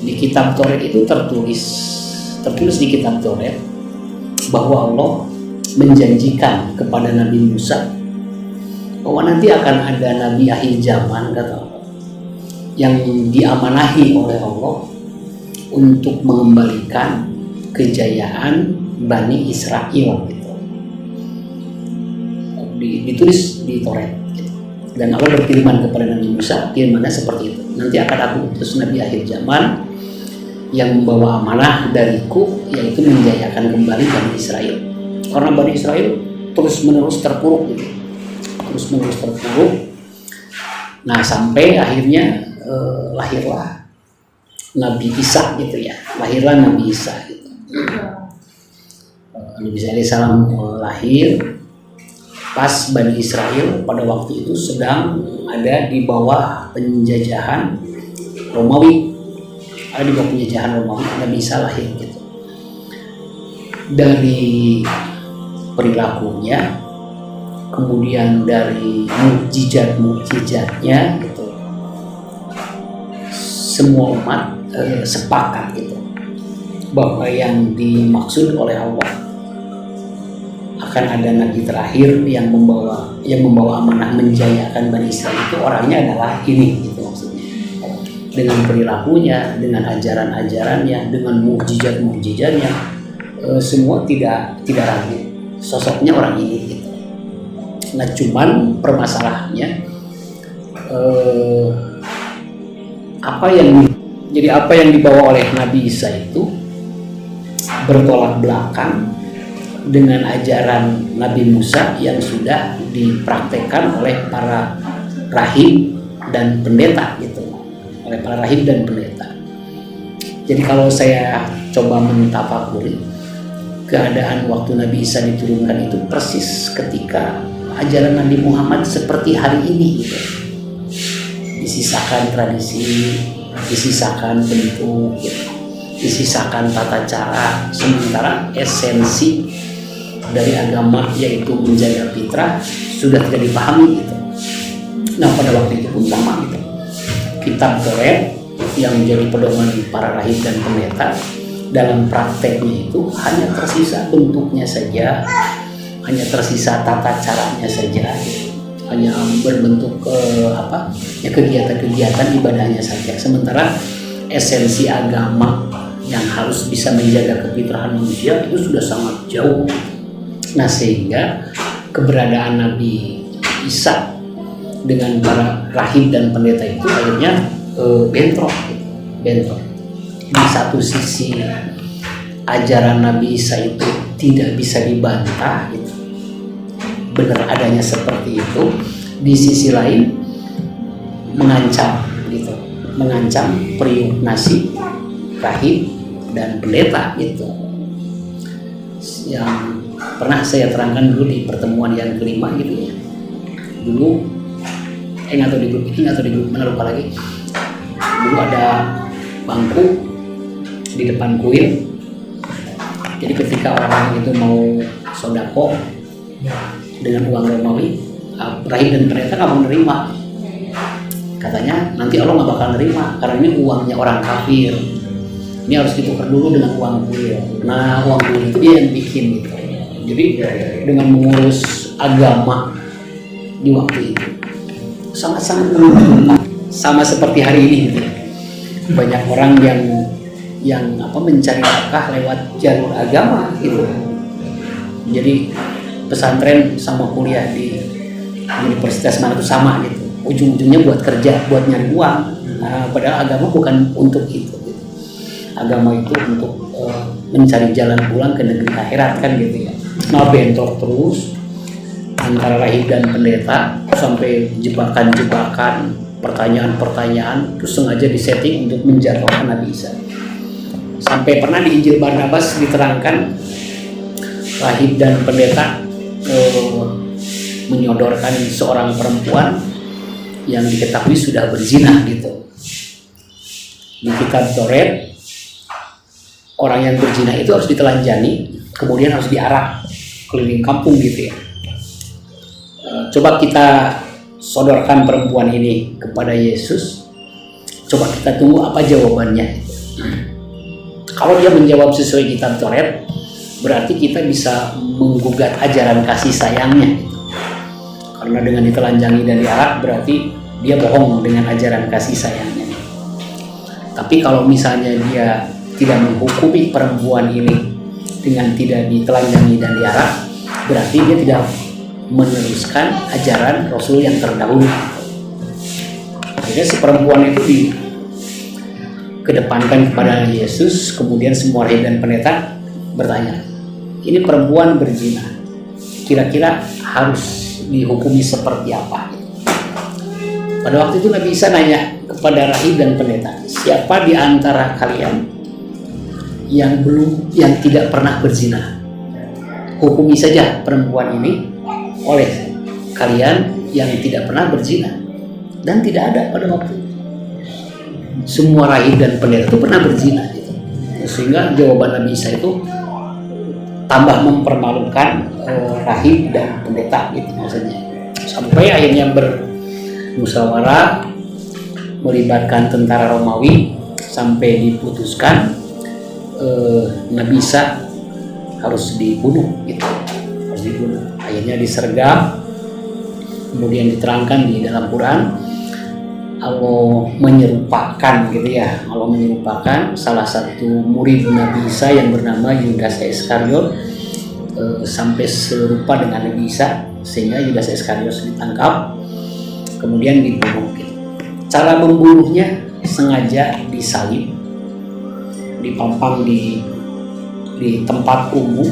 Di kitab Taurat itu tertulis di kitab Taurat bahwa Allah menjanjikan kepada Nabi Musa bahwa nanti akan ada nabi akhir zaman kata Allah yang diamanahi oleh Allah untuk mengembalikan kejayaan Bani Israel gitu. Ditulis di Taurat gitu. Dan Allah berfirman kepada Nabi Musa, firman-Nya seperti itu. Nanti akan aku utus Nabi akhir zaman yang membawa amanah dariku, yaitu menjayakan kembali Bani Israel. Karena Bani Israel terus-menerus terpuruk gitu. Terus-menerus terpuruk. Nah, sampai akhirnya lahirlah Nabi Isa gitu ya. Lahirlah Nabi Isa gitu. Nabi Isa alaihissalam lahir pas Bani Israel pada waktu itu sedang ada di bawah penjajahan Romawi. Ada di bawah penjajahan Romawi, Nabi Isa lahir gitu. Dari perilakunya, kemudian dari mukjizat-mukjizatnya gitu, semua umat sepakat gitu bahwa yang dimaksud oleh Allah akan ada nabi terakhir yang membawa amanah menjayakan Bani Israel, itu orangnya adalah ini gitu maksudnya. Dengan perilakunya, dengan ajaran-ajarannya, dengan mukjizat-mukjizatnya, semua tidak ragu sosoknya orang ini gitu. Nah, cuman permasalahannya apa yang dibawa oleh Nabi Isa itu bertolak belakang dengan ajaran Nabi Musa yang sudah dipraktekkan oleh para rahib dan pendeta gitu, oleh para rahib dan pendeta. Jadi kalau saya coba mentafakuri keadaan waktu Nabi Isa diturunkan itu persis ketika ajaran Nabi Muhammad seperti hari ini gitu. Disisakan tradisi, disisakan bentuk gitu, disisakan tata cara, sementara esensi dari agama yaitu menjaga fitrah sudah tidak dipahami gitu. Nah, pada waktu itu pun sama gitu. Kitab Taurat yang menjadi pedoman para rahib dan pendeta dalam prakteknya itu hanya tersisa bentuknya saja, hanya tersisa tata caranya saja gitu. Hanya berbentuk kegiatan-kegiatan ibadahnya saja. Sementara esensi agama yang harus bisa menjaga kefitrahan manusia itu sudah sangat jauh. Nah, sehingga keberadaan Nabi Isa dengan para rahib dan pendeta itu akhirnya bentrok. Di satu sisi ajaran Nabi Isa itu tidak bisa dibantah gitu. Benar adanya seperti itu. Di sisi lain mengancam periuk nasib rahib dan pendeta gitu. Yang pernah saya terangkan dulu di pertemuan yang kelima gitu ya. Dulu atau di grup ini atau di grup mana lupa lagi. Dulu ada bangku di depan kuil. Jadi ketika orang itu mau sodako dengan uang Romawi, rahib dan pendeta nggak mau nerima. Katanya nanti Allah nggak bakal nerima karena ini uangnya orang kafir. Ini harus ditukar dulu dengan uang kuil. Nah, uang kuil itu dia yang bikin gitu. Jadi dengan mengurus agama di waktu itu sangat-sangat menguntungkan. Sama seperti hari ini gitu. Banyak orang yang mencari nafkah lewat jalur agama gitu. Jadi pesantren sama kuliah di universitas mana itu sama gitu. Ujung-ujungnya buat kerja, buat nyari uang. Nah, padahal agama bukan untuk itu. Agama itu untuk mencari jalan pulang ke negeri akhirat kan gitu ya. Nah, bentrok terus antara rahib dan pendeta sampai jebakan-jebakan, pertanyaan-pertanyaan terus sengaja disetting untuk menjatuhkan Nabi Isa. Sampai pernah di Injil Barnabas diterangkan rahib dan pendeta menyodorkan seorang perempuan yang diketahui sudah berzina gitu. Di kitab Taurat orang yang berzina itu harus ditelanjani, kemudian harus diarak keliling kampung gitu ya. Coba kita sodorkan perempuan ini kepada Yesus. Coba kita tunggu apa jawabannya. Kalau dia menjawab sesuai kitab Taurat, berarti kita bisa menggugat ajaran kasih sayangnya. Karena dengan ditelanjangi dan diarak berarti dia bohong dengan ajaran kasih sayangnya. Tapi kalau misalnya dia tidak menghukumi perempuan ini dengan tidak ditelanjangi dan diarak, berarti dia tidak meneruskan ajaran Rasul yang terdahulu. Akhirnya si perempuan itu dikedepankan kepada Yesus, kemudian semua rahib dan pendeta bertanya, ini perempuan berzina, kira-kira harus dihukumi seperti apa? Pada waktu itu Nabi Isa nanya kepada rahib dan pendeta, siapa di antara kalian yang tidak pernah berzina? Hukumi saja perempuan ini oleh kalian yang tidak pernah berzina. Dan tidak ada pada waktu itu. Semua rahib dan pendeta itu pernah berzina gitu. Sehingga jawaban Nabi Isa itu tambah mempermalukan rahib dan pendeta gitu maksudnya. Sampai akhirnya musyawarah melibatkan tentara Romawi sampai diputuskan Nabi Isa harus dibunuh gitu, harus dibunuh. Akhirnya disergap, kemudian diterangkan di dalam Quran Allah menyerupakan gitu ya, Allah menyerupakan salah satu murid Nabi Isa yang bernama Yudas Iskariot sampai serupa dengan Nabi Isa sehingga Yudas Iskariot ditangkap kemudian dibunuh gitu. Cara membunuhnya sengaja disalib, dipampang di tempat umum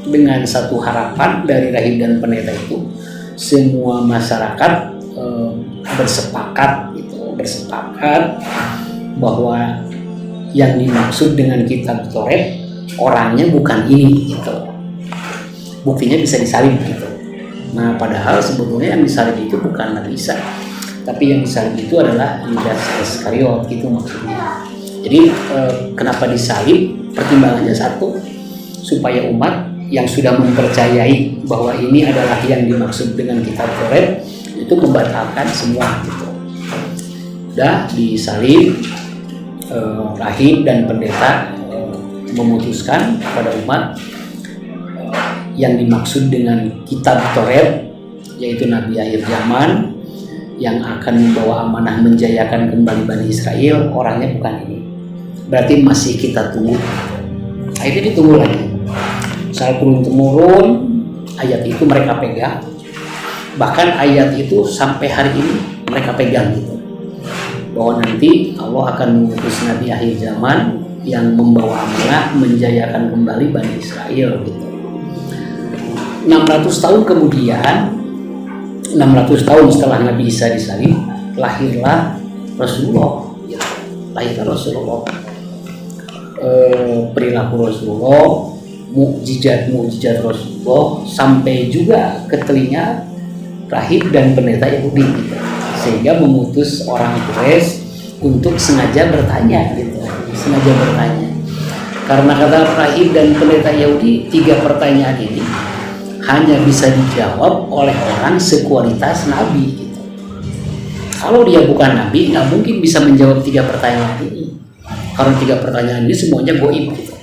dengan satu harapan dari rahib dan pendeta itu semua masyarakat bersepakat bahwa yang dimaksud dengan kitab Taurat orangnya bukan ini gitu. Buktinya bisa disalib gitu. Nah, padahal sebetulnya yang disalib itu bukan Nabi Isa, tapi yang disalib itu adalah Yudas Iskariot gitu maksudnya. Jadi kenapa disalib? Pertimbangannya satu, supaya umat yang sudah mempercayai bahwa ini adalah yang dimaksud dengan kitab Taurat itu membatalkan semua gitu. Udah disalib, rahib dan pendeta memutuskan kepada umat yang dimaksud dengan kitab Taurat yaitu Nabi akhir zaman yang akan membawa amanah menjayakan kembali Bani Israel, orangnya bukan ini. Berarti masih kita tunggu. Akhirnya ditunggu lagi. Saat turun-temurun ayat itu mereka pegang. Bahkan ayat itu sampai hari ini mereka pegang gitu. Bahwa nanti Allah akan mengutus Nabi akhir zaman yang membawa amanah menjayakan kembali Bani Israel gitu. 600 tahun kemudian, 600 tahun setelah Nabi Isa disalib, lahirlah Rasulullah gitu. Lahirlah Rasulullah. Perilaku Rasulullah, mukjizat Rasulullah sampai juga ke telinga rahib dan pendeta Yahudi gitu. Sehingga memutus orang Quraisy untuk sengaja bertanya gitu, sengaja bertanya. Karena kata rahib dan pendeta Yahudi, 3 pertanyaan ini hanya bisa dijawab oleh orang sekualitas Nabi gitu. Kalau dia bukan Nabi, nggak mungkin bisa menjawab 3 pertanyaan ini. Karena 3 pertanyaan ini semuanya goib gitu.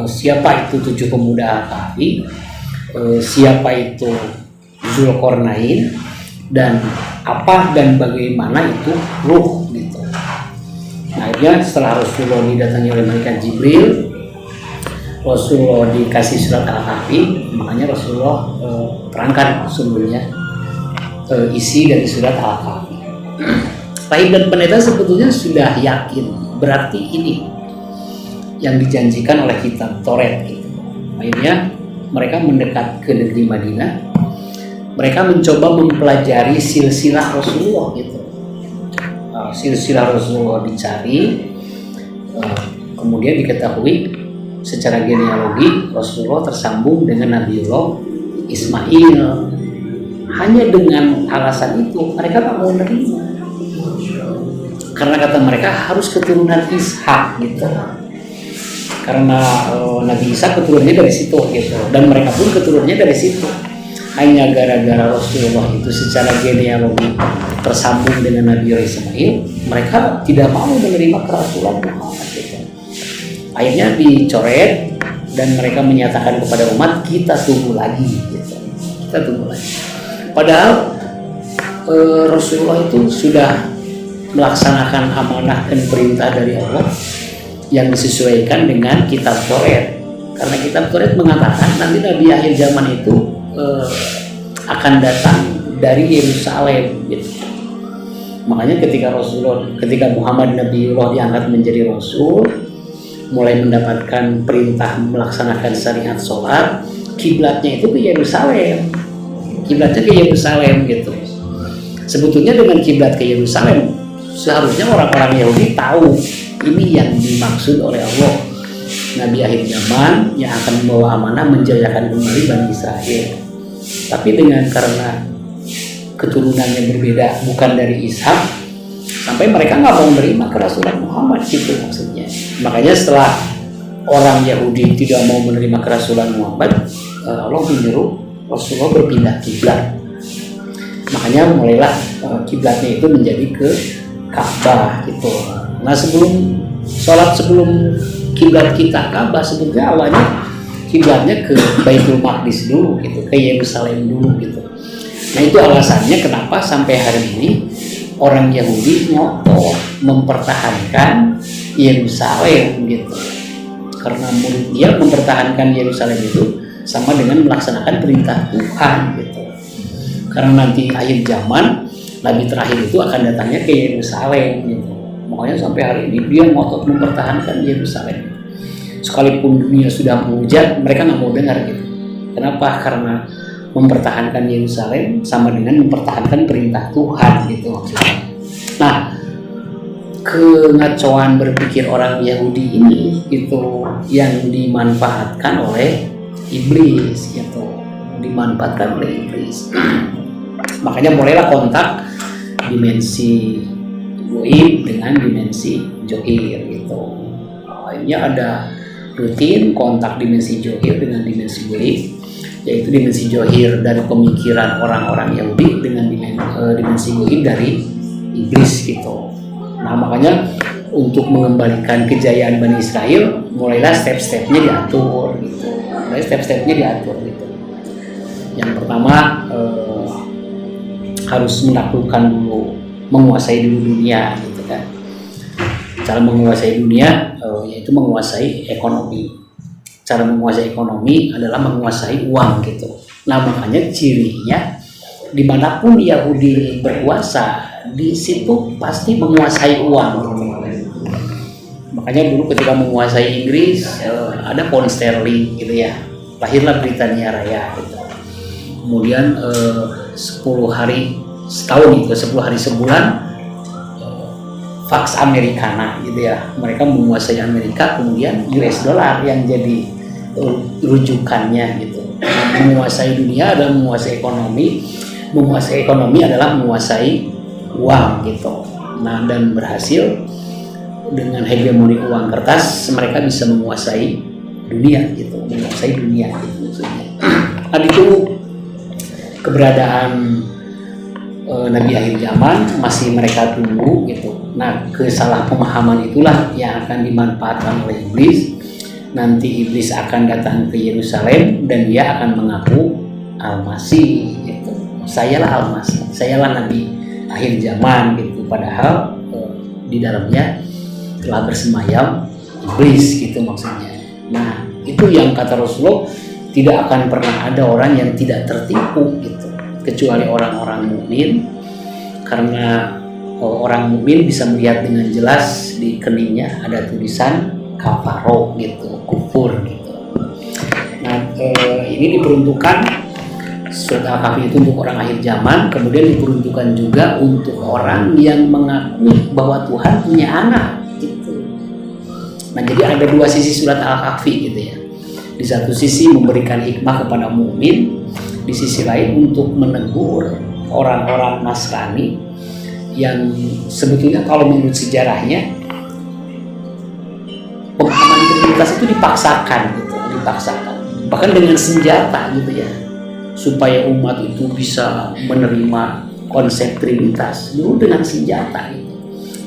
Siapa itu 7 pemuda Kahfi? Siapa itu Zulkarnain? Dan apa dan bagaimana itu ruh gitu. Nah, akhirnya setelah Rasulullah didatangi oleh malaikat Jibril, Rasulullah dikasih surat Al-Kahfi, makanya Rasulullah terangkan sesungguhnya isi dari surat Al-Kahfi. Rahib dan pendeta sebetulnya sudah yakin, berarti ini yang dijanjikan oleh kitab Taurat gitu. Akhirnya mereka mendekat ke negeri Madinah, mereka mencoba mempelajari silsilah Rasulullah gitu. Silsilah Rasulullah dicari, kemudian diketahui secara genealogi Rasulullah tersambung dengan Nabiullah Ismail. Hanya dengan alasan itu mereka tak mau menerima, karena kata mereka harus keturunan Ishak gitu. Karena Nabi Isa keturunannya dari situ gitu, dan mereka pun keturunannya dari situ. Hanya gara-gara Rasulullah itu secara genealogi tersambung dengan Nabi Ismail, mereka tidak mau menerima kerasulan Muhammad gitu. Akhirnya dicoret dan mereka menyatakan kepada umat, kita tunggu lagi gitu. Kita tunggu lagi. Padahal Rasulullah itu sudah melaksanakan amanah dan perintah dari Allah yang disesuaikan dengan kitab Taurat. Karena kitab Taurat mengatakan nanti Nabi akhir zaman itu akan datang dari Yerusalem gitu. Makanya ketika Muhammad Nabiullah diangkat menjadi Rasul, mulai mendapatkan perintah melaksanakan syariat sholat, kiblatnya itu ke Yerusalem. Kiblatnya ke Yerusalem gitu. Sebetulnya dengan kiblat ke Yerusalem, seharusnya orang-orang Yahudi tahu ini yang dimaksud oleh Allah, Nabi akhir zaman yang akan membawa amanah menjayakan kembali Bani Israel. Tapi karena keturunannya berbeda, bukan dari Ishak, sampai mereka nggak mau menerima kerasulan Muhammad gitu maksudnya. Makanya setelah orang Yahudi tidak mau menerima kerasulan Muhammad, Allah menyuruh Rasulullah berpindah kiblat. Makanya mulailah kiblatnya itu menjadi ke Ka'bah gitu. Nah sebelum kiblat kita Ka'bah, sebetulnya awalnya kiblatnya ke Baitul Maqdis dulu gitu, ke Yerusalem dulu gitu. Nah itu alasannya kenapa sampai hari ini orang Yahudi ngotot mempertahankan Yerusalem gitu. Karena menurut dia mempertahankan Yerusalem itu sama dengan melaksanakan perintah Tuhan gitu. Karena nanti akhir zaman Nabi terakhir itu akan datangnya ke Yerusalem gitu. Makanya sampai hari ini dia ngotot mempertahankan Yerusalem. Sekalipun dunia sudah menghujat, mereka nggak mau dengar gitu. Kenapa? Karena mempertahankan Yerusalem sama dengan mempertahankan perintah Tuhan gitu maksudnya. Nah, kengacauan berpikir orang Yahudi ini itu yang dimanfaatkan oleh iblis gitu, dimanfaatkan oleh iblis. Makanya mulailah kontak dimensi goib dengan dimensi johir gitu. Akhirnya ada rutin kontak dimensi johir dengan dimensi goib, yaitu dimensi johir dari pemikiran orang-orang Yahudi dengan dimensi goib dari iblis gitu. Nah makanya untuk mengembalikan kejayaan Bani Israel, mulailah step-stepnya diatur gitu. Gitu. Yang pertama harus menaklukkan dulu, menguasai dulu dunia gitu kan. Cara menguasai dunia yaitu menguasai ekonomi. Cara menguasai ekonomi adalah menguasai uang gitu. Nah makanya cirinya dimanapun Yahudi berkuasa, di situ pasti menguasai uang gitu. Makanya dulu ketika menguasai Inggris ada pound sterling gitu ya, lahirlah Britania Raya gitu. Kemudian 10 hari setahun gitu, 10 hari sebulan Pax Americana gitu ya, mereka menguasai Amerika, kemudian US dollar yang jadi rujukannya gitu. Menguasai dunia adalah menguasai ekonomi adalah menguasai uang gitu. Nah dan berhasil dengan hegemoni uang kertas mereka bisa menguasai dunia gitu, maksudnya. Nah itu keberadaan Nabi akhir zaman masih mereka tunggu gitu. Nah kesalahpemahaman itulah yang akan dimanfaatkan oleh iblis. Nanti iblis akan datang ke Yerusalem dan dia akan mengaku Al-Masih gitu. Sayalah Al-Masih, sayalah Nabi akhir zaman gitu. Padahal di dalamnya telah bersemayam iblis gitu maksudnya. Nah itu yang kata Rasulullah, tidak akan pernah ada orang yang tidak tertipu gitu, kecuali orang-orang mukmin, karena orang mukmin bisa melihat dengan jelas di keningnya ada tulisan kafaro gitu, kufur gitu. Nah ini diperuntukkan surat Al-Kahfi itu untuk orang akhir zaman, kemudian diperuntukkan juga untuk orang yang mengakui bahwa Tuhan punya anak gitu. Nah jadi ada dua sisi surat Al-Kahfi gitu ya. Di satu sisi memberikan hikmah kepada mukmin, di sisi lain untuk menegur orang-orang Nasrani yang sebetulnya kalau menurut sejarahnya pemahaman Trinitas itu dipaksakan gitu, bahkan dengan senjata gitu ya, supaya umat itu bisa menerima konsep Trinitas dulu dengan senjata gitu.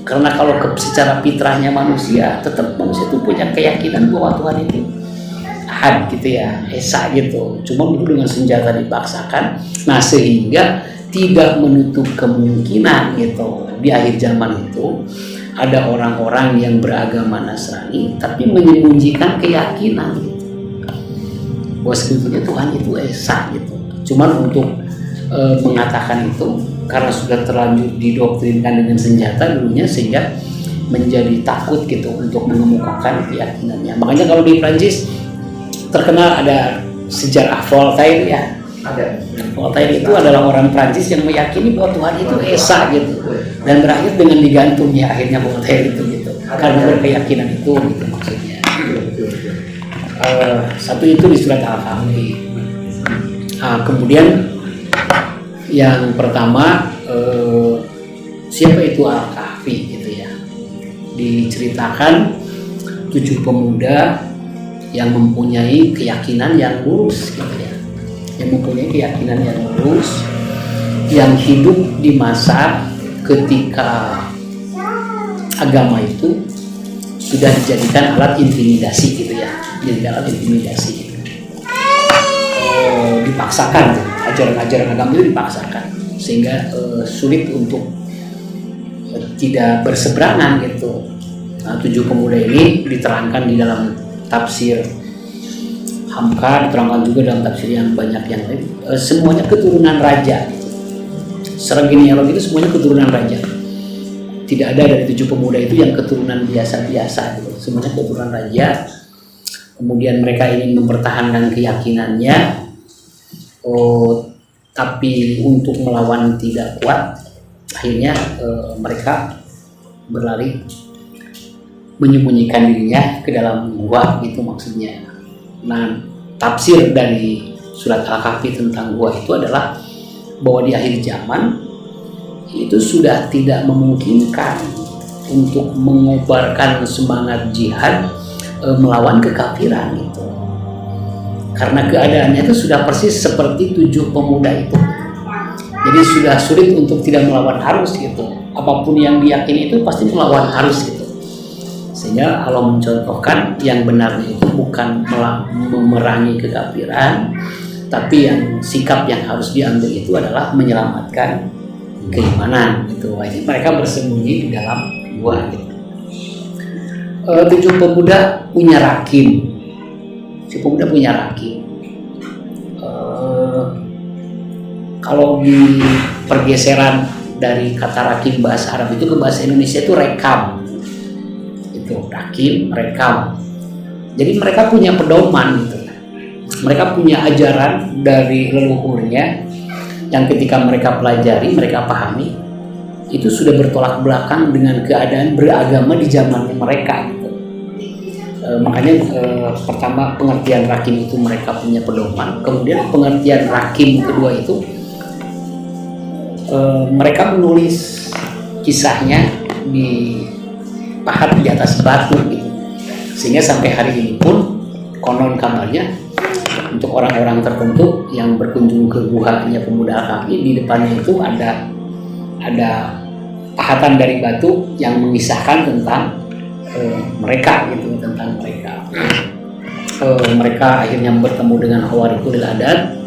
Karena kalau secara fitrahnya manusia, tetap manusia itu punya keyakinan bahwa Tuhan itu Ahad gitu ya, Esa gitu. Cuma dulu dengan senjata dipaksakan. Nah sehingga tidak menutup kemungkinan gitu di akhir zaman itu ada orang-orang yang beragama Nasrani tapi menyembunyikan keyakinan gitu, bahwa sebetulnya Tuhan itu Esa gitu. Cuman untuk mengatakan itu karena sudah terlanjur didoktrinkan dengan senjata dulunya, sehingga menjadi takut gitu untuk mengemukakan keyakinannya. Makanya kalau di Prancis terkenal ada sejarah Voltaire ya. Ada. Voltaire itu adalah orang Prancis yang meyakini bahwa Tuhan itu esa gitu, dan berakhir dengan digantungnya akhirnya Voltaire itu gitu, karena berkeyakinan itu gitu maksudnya. Satu itu di surat Al-Kahfi. Kemudian yang pertama, siapa itu Al-Kahfi gitu ya. Diceritakan 7 pemuda yang mempunyai keyakinan yang lurus gitu ya, yang mempunyai keyakinan yang lurus, yang hidup di masa ketika agama itu sudah dijadikan alat intimidasi gitu ya, jadi alat intimidasi, dipaksakan, ajaran-ajaran agama itu dipaksakan, sehingga sulit untuk tidak berseberangan gitu. Nah, 7 pemuda ini diterangkan di dalam tafsir Hamka, diterangkan juga dalam tafsir yang banyak yang lain. Semuanya keturunan raja. Secara genealogi itu semuanya keturunan raja. Tidak ada dari 7 pemuda itu yang keturunan biasa-biasa gitu. Semuanya keturunan raja. Kemudian mereka ingin mempertahankan keyakinannya, tapi untuk melawan tidak kuat. Akhirnya mereka berlari menyembunyikan dirinya ke dalam gua gitu maksudnya. Nah, tafsir dari surat Al-Kahfi tentang gua itu adalah bahwa di akhir zaman itu sudah tidak memungkinkan untuk mengobarkan semangat jihad melawan kekafiran gitu. Karena keadaannya itu sudah persis seperti 7 pemuda itu. Jadi sudah sulit untuk tidak melawan arus gitu. Apapun yang diyakini itu pasti melawan arus gitu. Sehingga Allah mencontohkan yang benarnya itu bukan memerangi kekafiran, tapi yang sikap yang harus diambil itu adalah menyelamatkan keimanan gitu. Jadi mereka bersembunyi di dalam gua gitu. 7 pemuda punya rakim. 7 pemuda punya rakim. Kalau di pergeseran dari kata rakim bahasa Arab itu ke bahasa Indonesia itu rekam. Itu rakim, rekam. Jadi mereka punya pedoman gitu. Mereka punya ajaran dari leluhurnya yang ketika mereka pelajari, mereka pahami, itu sudah bertolak belakang dengan keadaan beragama di zamannya mereka gitu. Makanya pertama pengertian rakim itu mereka punya pedoman, kemudian pengertian rakim kedua itu mereka menulis kisahnya di pahat di atas batu gitu. Sehingga sampai hari ini pun konon kabarnya untuk orang-orang tertentu yang berkunjung ke guhanya pemuda Al-Kahfi, di depannya itu ada pahatan dari batu yang mengisahkan tentang mereka gitu, tentang mereka. Mereka akhirnya bertemu dengan Khawariqul Adat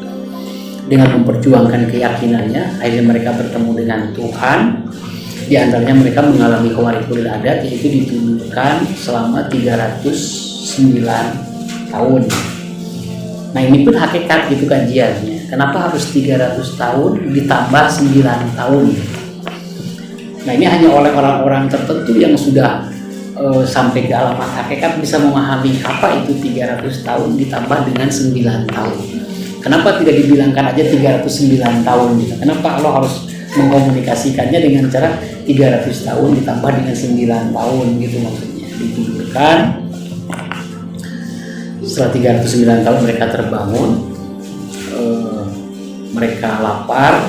dengan memperjuangkan keyakinannya. Akhirnya mereka bertemu dengan Tuhan. Di antaranya mereka mengalami Khawariqul Adat, yaitu ditundukkan selama 309 tahun. Nah ini pun hakikat gitu kajiannya. Kenapa harus 300 tahun ditambah 9 tahun? Nah ini hanya oleh orang-orang tertentu yang sudah sampai ke alamat hakikat bisa memahami apa itu 300 tahun ditambah dengan 9 tahun. Kenapa tidak dibilangkan aja 309 tahun gitu? Kenapa Allah harus mengkomunikasikannya dengan cara 300 tahun ditambah dengan 9 tahun gitu maksudnya? Ditundukkan. Setelah 309 tahun mereka terbangun, mereka lapar.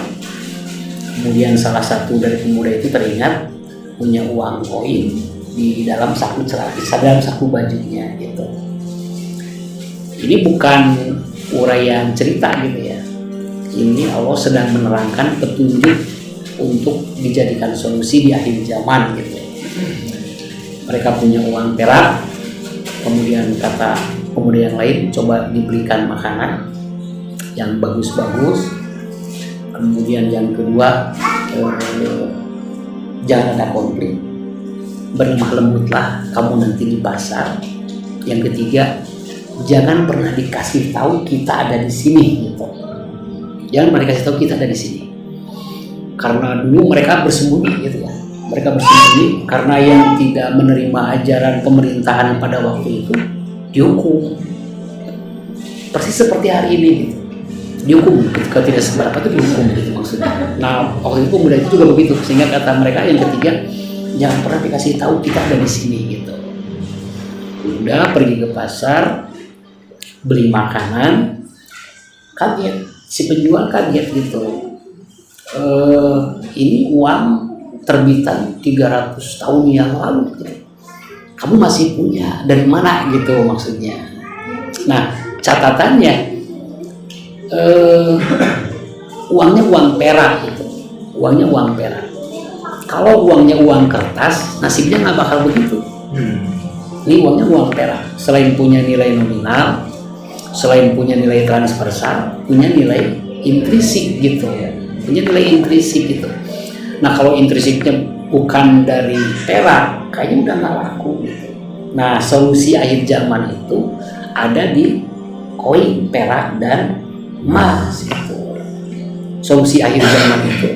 Kemudian salah satu dari pemuda itu teringat punya uang koin di dalam saku celana, dalam saku bajunya gitu. Ini bukan uraian cerita gitu ya. Ini Allah sedang menerangkan petunjuk untuk dijadikan solusi di akhir zaman gitu. Mereka punya uang perak, kemudian kata pemuda yang lain coba diberikan makanan yang bagus-bagus. Kemudian yang kedua, jangan ada konflik, berlemah lembutlah kamu nanti di pasar. Yang ketiga, jangan pernah dikasih tahu kita ada di sini gitu. Jangan mereka kasih tahu kita ada di sini. Karena dulu mereka bersembunyi gitu ya. Mereka bersembunyi karena yang tidak menerima ajaran pemerintahan pada waktu itu dihukum. Persis seperti hari ini gitu. Dihukum ketika tidak seberapa itu dihukum gitu maksudnya. Nah waktu itu pemuda itu juga begitu, sehingga kata mereka yang ketiga, jangan pernah dikasih tahu kita ada di sini gitu. Udah pergi ke pasar, beli makanan, kaget, si penjual kaget gitu. Ini uang terbitan 300 tahun yang lalu gitu. Kamu masih punya, dari mana gitu maksudnya. Nah catatannya uangnya uang perak gitu, uangnya uang perak. Kalau uangnya uang kertas, nasibnya nggak bakal begitu. Ini uangnya uang perak, selain punya nilai nominal, selain punya nilai transversal, punya nilai intrinsik gitu, punya nilai intrinsik gitu. Nah kalau intrinsiknya bukan dari perak, kayaknya udah nggak laku gitu. Nah solusi akhir zaman itu ada di koin perak dan emas gitu. Solusi akhir zaman itu.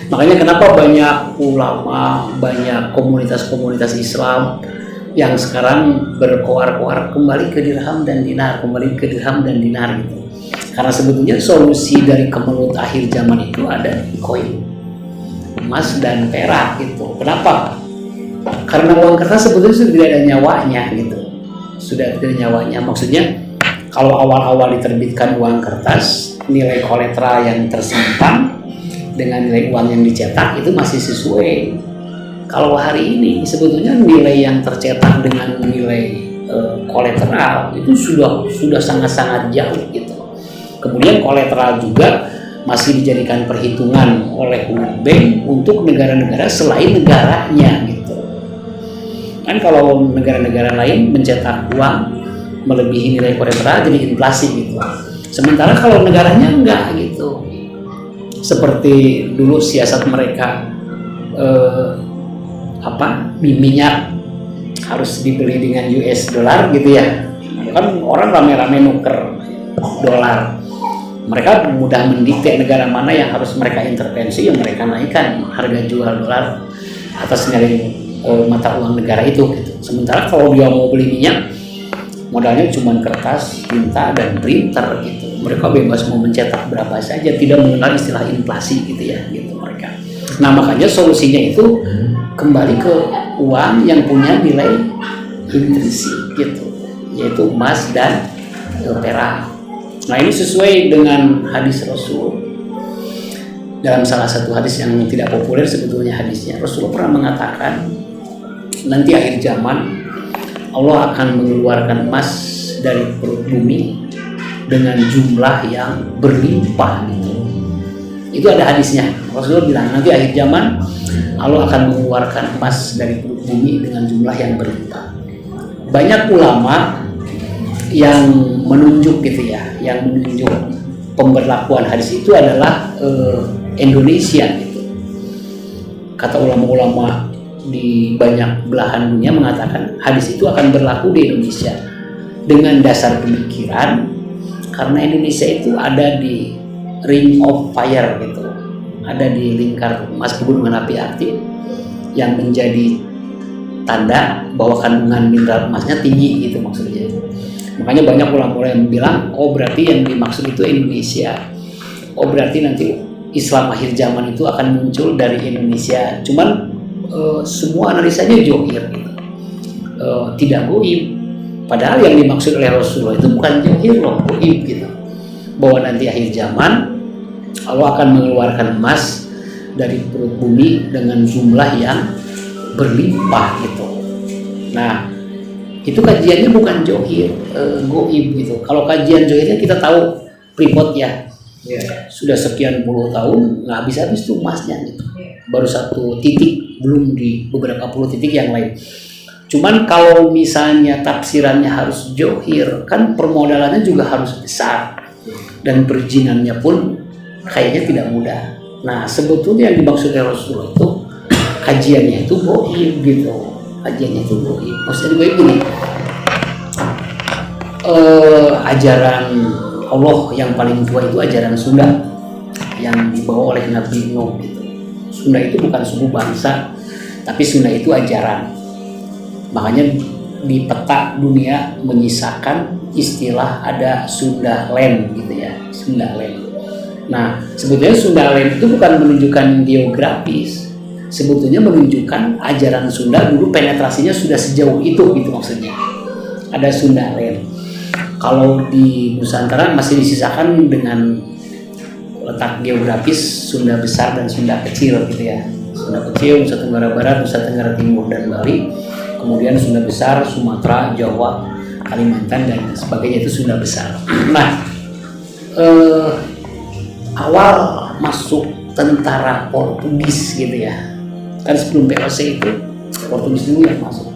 Makanya kenapa banyak ulama, banyak komunitas-komunitas Islam yang sekarang berkoar-koar kembali ke dirham dan dinar, kembali ke dirham dan dinar gitu. Karena sebetulnya solusi dari kemelut akhir zaman itu ada di koin emas dan perak gitu. Kenapa? Karena uang kertas sebetulnya sudah tidak ada nyawanya gitu. Sudah tidak ada nyawanya. Maksudnya kalau awal-awal diterbitkan uang kertas, nilai kolateral yang tersimpan dengan nilai uang yang dicetak itu masih sesuai. Kalau hari ini sebetulnya nilai yang tercetak dengan nilai kolateral itu sudah sangat-sangat jauh gitu. Kemudian kolateral juga masih dijadikan perhitungan oleh World Bank untuk negara-negara selain negaranya gitu. Kan kalau negara-negara lain mencetak uang melebihi nilai kolateral jadi inflasi gitu. Sementara kalau negaranya enggak gitu. Seperti dulu siasat mereka minyak harus dibeli dengan US dollar gitu ya. Kan orang rame-rame nuker dolar. Mereka mudah mendikte negara mana yang harus mereka intervensi, yang mereka naikkan harga jual dolar atas nilai mata uang negara itu gitu. Sementara kalau dia mau beli minyak, modalnya cuma kertas, tinta, dan printer gitu. Mereka bebas mau mencetak berapa saja, tidak mengenal istilah inflasi gitu ya, gitu mereka. Nah makanya solusinya itu kembali ke uang yang punya nilai intrinsik gitu, yaitu emas dan perak. Nah ini sesuai dengan hadis Rasul. Dalam salah satu hadis yang tidak populer sebetulnya hadisnya, Rasul pernah mengatakan nanti akhir zaman Allah akan mengeluarkan emas dari perut bumi dengan jumlah yang berlimpah gitu. Itu ada hadisnya. Rasulullah bilang nanti akhir zaman Allah akan mengeluarkan emas dari perut bumi dengan jumlah yang berlimpah. Banyak ulama yang menunjuk gitu ya, yang menunjuk pemberlakuan hadis itu adalah Indonesia gitu. Kata ulama-ulama di banyak belahan dunia mengatakan hadis itu akan berlaku di Indonesia dengan dasar pemikiran karena Indonesia itu ada di ring of fire gitu, ada di lingkar emas pegunungan api aktif yang menjadi tanda bahwa kandungan mineral emasnya tinggi gitu maksudnya. Makanya banyak ulama yang bilang, oh berarti yang dimaksud itu Indonesia, oh berarti nanti Islam akhir zaman itu akan muncul dari Indonesia. Cuman semua analisanya johir gitu. Tidak goib. Padahal yang dimaksud oleh Rasulullah itu bukan johir loh, goib gitu. Bahwa nanti akhir zaman Allah akan mengeluarkan emas dari perut bumi dengan jumlah yang berlimpah gitu. Nah itu kajiannya bukan johir, goib gitu. Kalau kajian johirnya kita tahu Freeport ya, sudah sekian puluh tahun nggak habis-habis tuh emasnya gitu. Baru satu titik, belum di beberapa puluh titik yang lain. Cuman kalau misalnya tafsirannya harus johir, kan permodalannya juga harus besar dan perizinannya pun kayaknya tidak mudah. Nah sebetulnya yang dimaksud Rasulullah itu kajiannya itu goib gitu. Kajiannya itu goib. Maksudnya goib gini, ajaran Allah yang paling tua itu ajaran Sunda. yang dibawa oleh Nabi Nuh gitu. Sunda itu bukan suku bangsa, tapi Sunda itu ajaran. Makanya di peta dunia menyisakan istilah ada Sunda Land gitu ya, Sunda Land. Nah, sebetulnya Sunda Land itu bukan menunjukkan geografis, sebetulnya menunjukkan ajaran Sunda dulu penetrasinya sudah sejauh itu gitu maksudnya. Ada Sunda Land. Kalau di Nusantara masih disisakan dengan letak geografis Sunda Besar dan Sunda Kecil gitu ya. Sunda Kecil, Nusa Tenggara Barat, Nusa Tenggara Timur dan Bali. Kemudian Sunda Besar, Sumatera, Jawa, Kalimantan dan sebagainya itu Sunda Besar. Nah, awal masuk tentara Portugis gitu ya. Kan sebelum VOC itu Portugis dulu yang masuk.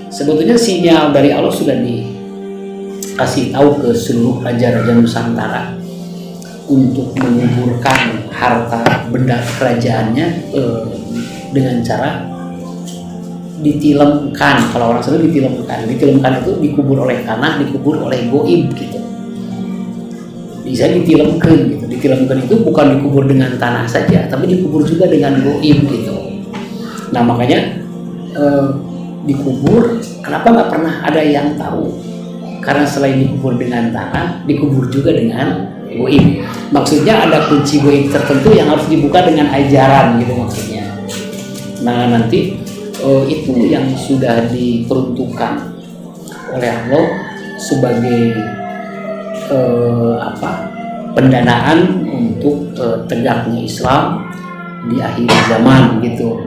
Sebetulnya sinyal dari Allah sudah dikasih tahu ke seluruh raja-raja Nusantara untuk menguburkan harta benda kerajaannya dengan cara ditilemkan. Kalau orang Sunda ditilemkan itu dikubur oleh tanah, dikubur oleh goib gitu. Bisa ditilemkan gitu. Ditilemkan itu bukan dikubur dengan tanah saja, tapi dikubur juga dengan goib gitu. Nah makanya dikubur, kenapa nggak pernah ada yang tahu? Karena selain dikubur dengan tanah, dikubur juga dengan goib. Maksudnya ada kunci goib tertentu yang harus dibuka dengan ajaran gitu maksudnya. Nah nanti itu yang sudah diperuntukkan oleh Allah sebagai pendanaan untuk tegaknya Islam di akhir zaman gitu.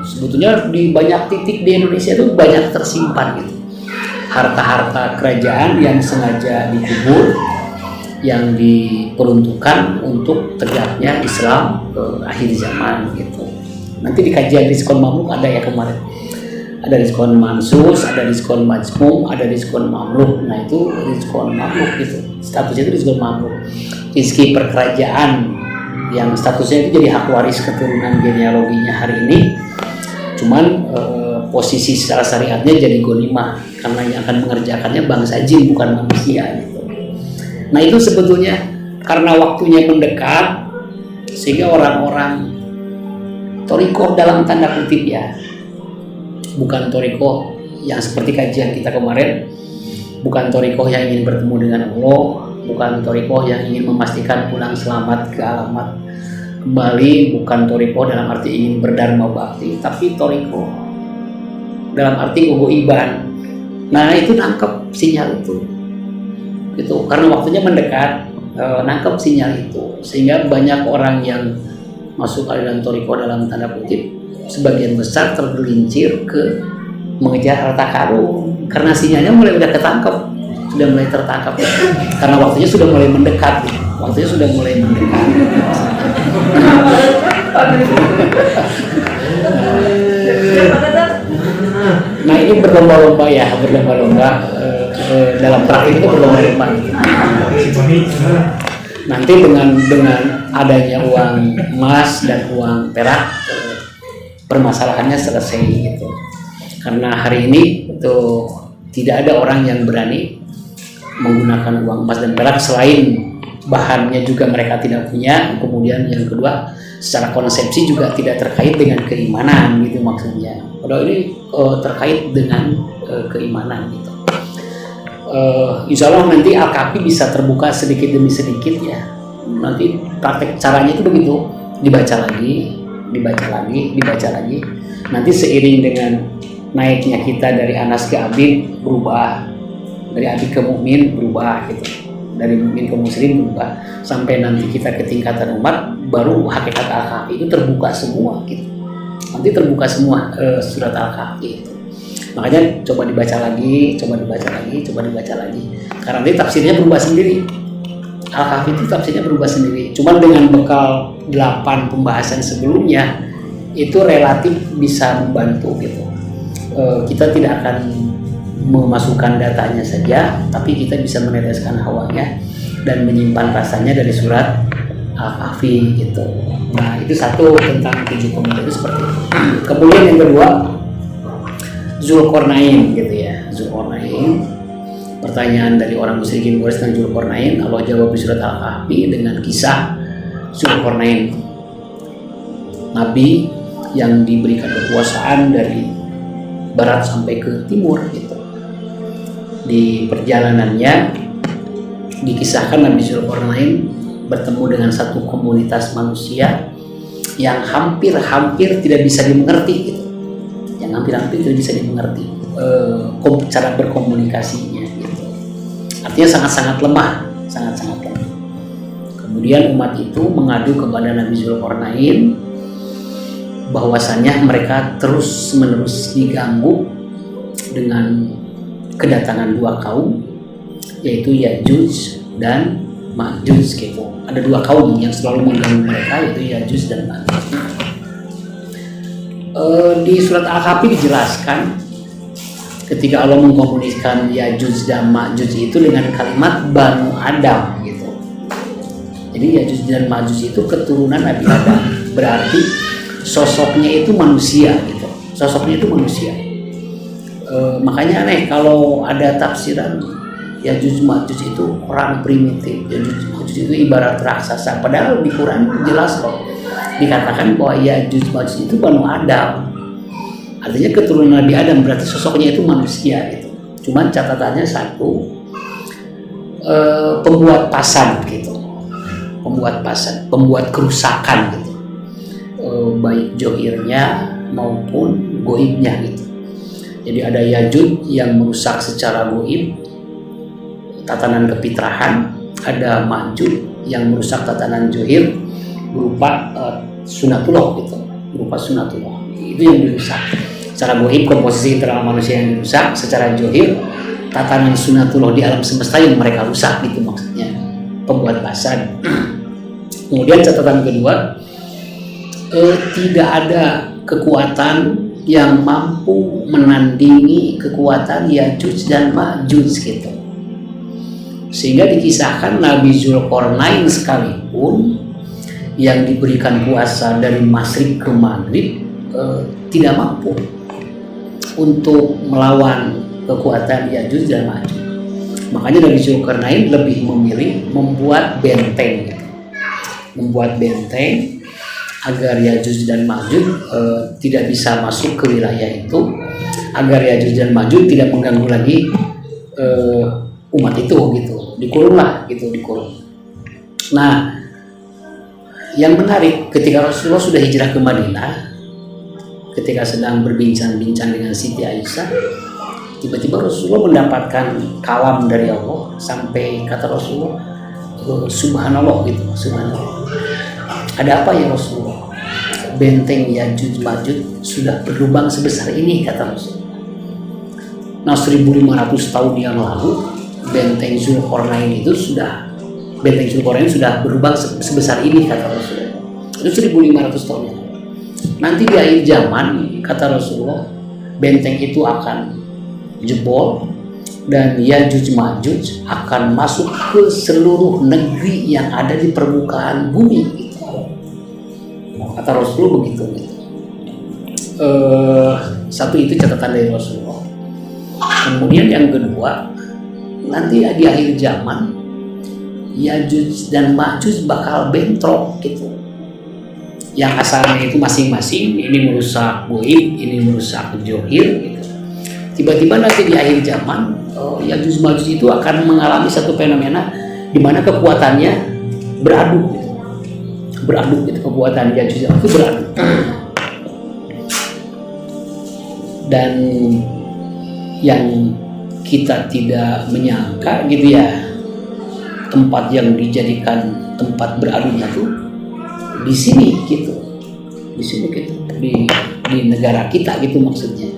Sebetulnya di banyak titik di Indonesia itu banyak tersimpan gitu harta-harta kerajaan yang sengaja dikubur, yang diperuntukkan untuk tegaknya Islam akhir zaman gitu. Nanti di kajian diskon mamluk ada ya kemarin, ada diskon mansus, ada diskon majmum, ada diskon mamluk. Nah itu diskon mamluk gitu, statusnya itu diskon mamluk, rizki perkerajaan yang statusnya itu jadi hak waris keturunan genealoginya hari ini. Cuman posisi secara syariatnya jadi ghanimah karena yang akan mengerjakannya bangsa jin bukan manusia gitu. Nah itu sebetulnya karena waktunya mendekat sehingga orang-orang torikoh dalam tanda kutip ya, bukan torikoh yang seperti kajian kita kemarin, bukan torikoh yang ingin bertemu dengan Allah, bukan torikoh yang ingin memastikan pulang selamat ke alamat kembali, bukan toriko dalam arti ingin berdharma bakti, tapi toriko dalam arti goiban. Nah itu nangkep sinyal itu gitu, karena waktunya mendekat, nangkep sinyal itu sehingga banyak orang yang masuk aliran toriko dalam tanda kutip sebagian besar tergelincir ke mengejar harta karun karena sinyalnya mulai udah ketangkep, sudah mulai tertangkap karena waktunya sudah mulai mendekat, waktunya sudah mulai mendekat. Nah ini berlomba-lomba ya, dalam praktik itu berlomba-lomba. Nanti dengan adanya uang emas dan uang perak, permasalahannya selesai gitu. Karena hari ini itu tidak ada orang yang berani menggunakan uang emas dan perak selain bahannya juga mereka tidak punya, kemudian yang kedua secara konsepsi juga tidak terkait dengan keimanan gitu maksudnya. Padahal ini terkait dengan keimanan gitu. Insya Allah nanti Al-Kahfi bisa terbuka sedikit demi sedikit ya. Nanti praktek caranya itu begitu, dibaca lagi. Nanti seiring dengan naiknya kita dari Anas ke Abid berubah, dari Abid ke Mukmin berubah gitu. Dari mukmin ke muslim berubah sampai nanti kita ke tingkatan umat, baru hakikat Al-Kahfi itu terbuka semua gitu. Nanti terbuka semua surat Al-Kahfi itu. Makanya coba dibaca lagi. Karena nanti tafsirnya berubah sendiri. Al-Kahfi itu tafsirnya berubah sendiri. Cuman dengan bekal 8 pembahasan sebelumnya itu relatif bisa membantu gitu. Kita tidak akan memasukkan datanya saja, tapi kita bisa meneteskan hawanya dan menyimpan rasanya dari surat Al-Kahfi gitu. Nah itu satu tentang 7 pemuda itu seperti itu. Kemudian yang kedua Zulkarnain gitu ya. Zulkarnain, pertanyaan dari orang musyrikin Quraisy tentang Zulkarnain, Allah jawab di surat Al-Kahfi dengan kisah Zulkarnain, nabi yang diberikan kekuasaan dari barat sampai ke timur gitu. Di perjalanannya dikisahkan Nabi Zulkarnain bertemu dengan satu komunitas manusia yang hampir-hampir tidak bisa dimengerti gitu. Yang hampir-hampir tidak bisa dimengerti cara berkomunikasinya gitu. Artinya sangat-sangat lemah, sangat-sangat lemah. Kemudian umat itu mengadu kepada Nabi Zulkarnain bahwasannya mereka terus-menerus diganggu dengan kedatangan dua kaum, yaitu Yajuj dan Majuj gitu. Ada dua kaum yang selalu mengganggu mereka, yaitu Yajuj dan Majuj. Di surat Al-Kahfi dijelaskan ketika Allah mengkomunikasikan Yajuj dan Majuj itu dengan kalimat Banu Adam gitu. Jadi Yajuj dan Majuj itu keturunan Nabi Adam, berarti sosoknya itu manusia gitu. Sosoknya itu manusia. Makanya aneh kalau ada tafsiran Yajuj Majuj itu orang primitif, Yajuj Majuj itu ibarat raksasa. Padahal di Quran jelas loh dikatakan bahwa Yajuj Majuj itu Banu Adam. Artinya keturunan Nabi Adam, berarti sosoknya itu manusia gitu. Cuman catatannya satu, pembuat pasan gitu, pembuat pasan, pembuat kerusakan gitu, baik johirnya maupun goibnya gitu. Jadi ada Yajuj yang merusak secara goib, tatanan kepitrahan, ada Majuj yang merusak tatanan johir berupa sunatullah gitu, berupa sunatullah. Itu yang dirusak. Secara goib komposisi internal manusia yang dirusak, secara johir tatanan sunatullah di alam semesta yang mereka rusak gitu maksudnya, pembuat pasan. Kemudian catatan kedua, tidak ada kekuatan yang mampu menandingi kekuatan Yajuj dan Majuj gitu. Sehingga dikisahkan Nabi Zulkarnain sekalipun yang diberikan kuasa dari masyrik ke maghrib tidak mampu untuk melawan kekuatan Yajuj dan Majuj. Makanya Nabi Zulkarnain lebih memilih membuat benteng gitu. Membuat benteng agar Yajuj dan Majuj tidak bisa masuk ke wilayah itu, agar Yajuj dan Majuj tidak mengganggu lagi umat itu gitu. Dikurunglah gitu, dikurung. Nah, yang menarik ketika Rasulullah sudah hijrah ke Madinah, ketika sedang berbincang-bincang dengan Siti Aisyah, tiba-tiba Rasulullah mendapatkan kalam dari Allah sampai kata Rasulullah, subhanallah gitu, subhanallah. Ada apa ya Rasulullah? Benteng Yajuj Majuj sudah berlubang sebesar ini, kata Rasulullah. Nah, 1500 tahun yang lalu benteng Zulkarnain itu sudah berlubang sebesar ini, kata Rasulullah. Itu 1500 tahun yang lalu. Nanti di akhir zaman, kata Rasulullah, benteng itu akan jebol dan Yajuj Majuj akan masuk ke seluruh negeri yang ada di permukaan bumi. Kata Rasulullah begitu. Satu itu catatan dari Rasulullah. Kemudian yang kedua, nanti di akhir zaman Yajuj dan Majuj bakal bentrok gitu. Yang asalnya itu masing-masing, ini merusak goib, ini merusak johir gitu. Tiba-tiba nanti di akhir zaman Yajuj Majuj itu akan mengalami satu fenomena di mana kekuatannya beradu gitu, kekuatan Yajuj itu beradu. Dan yang kita tidak menyangka gitu ya, tempat yang dijadikan tempat beradunya tuh di sini gitu, di negara kita gitu maksudnya.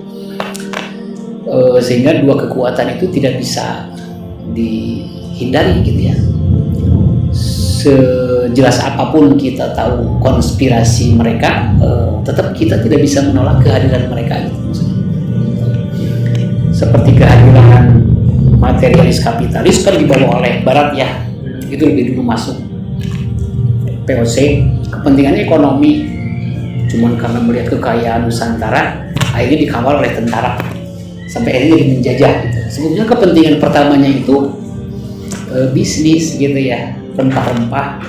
Sehingga dua kekuatan itu tidak bisa dihindari gitu ya. Sejelas apapun kita tahu konspirasi mereka, tetap kita tidak bisa menolak kehadiran mereka gitu maksudnya. Seperti kehadiran materialis kapitalis kan dibawa oleh Barat ya, itu lebih dulu masuk. POC kepentingannya ekonomi, cuman karena melihat kekayaan Nusantara akhirnya dikawal oleh tentara sampai akhirnya jadi menjajah gitu. Sebetulnya kepentingan pertamanya itu bisnis gitu ya, rempah-rempah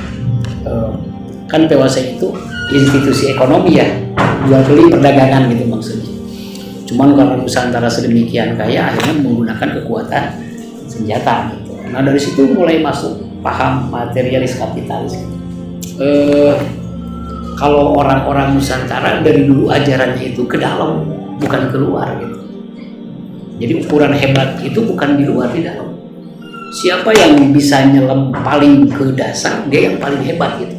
Kan POC itu institusi ekonomi ya, jual beli perdagangan gitu maksudnya. Cuman karena Nusantara sedemikian kaya, akhirnya menggunakan kekuatan senjata gitu. Nah dari situ mulai masuk paham materialis kapitalis gitu. Kalau orang-orang Nusantara dari dulu ajarannya itu ke dalam, bukan keluar gitu. Jadi ukuran hebat itu bukan di luar, di dalam. Siapa yang bisa nyelam paling ke dasar, dia yang paling hebat gitu.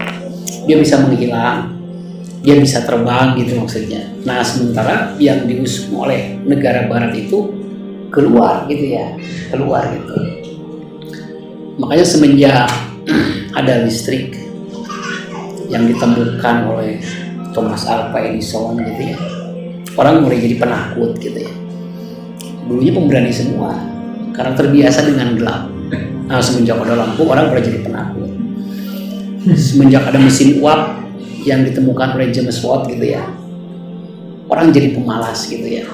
Dia bisa menghilang, dia bisa terbang gitu maksudnya. Nah sementara yang diusung oleh negara barat itu keluar gitu ya, keluar gitu. Makanya semenjak ada listrik yang ditemukan oleh Thomas Alva Edison gitu ya, orang mulai jadi penakut gitu ya. Dulunya pemberani semua karena terbiasa dengan gelap. Nah semenjak ada lampu, orang mulai jadi penakut. Semenjak ada mesin uap yang ditemukan oleh James Watt gitu ya, orang jadi pemalas gitu ya.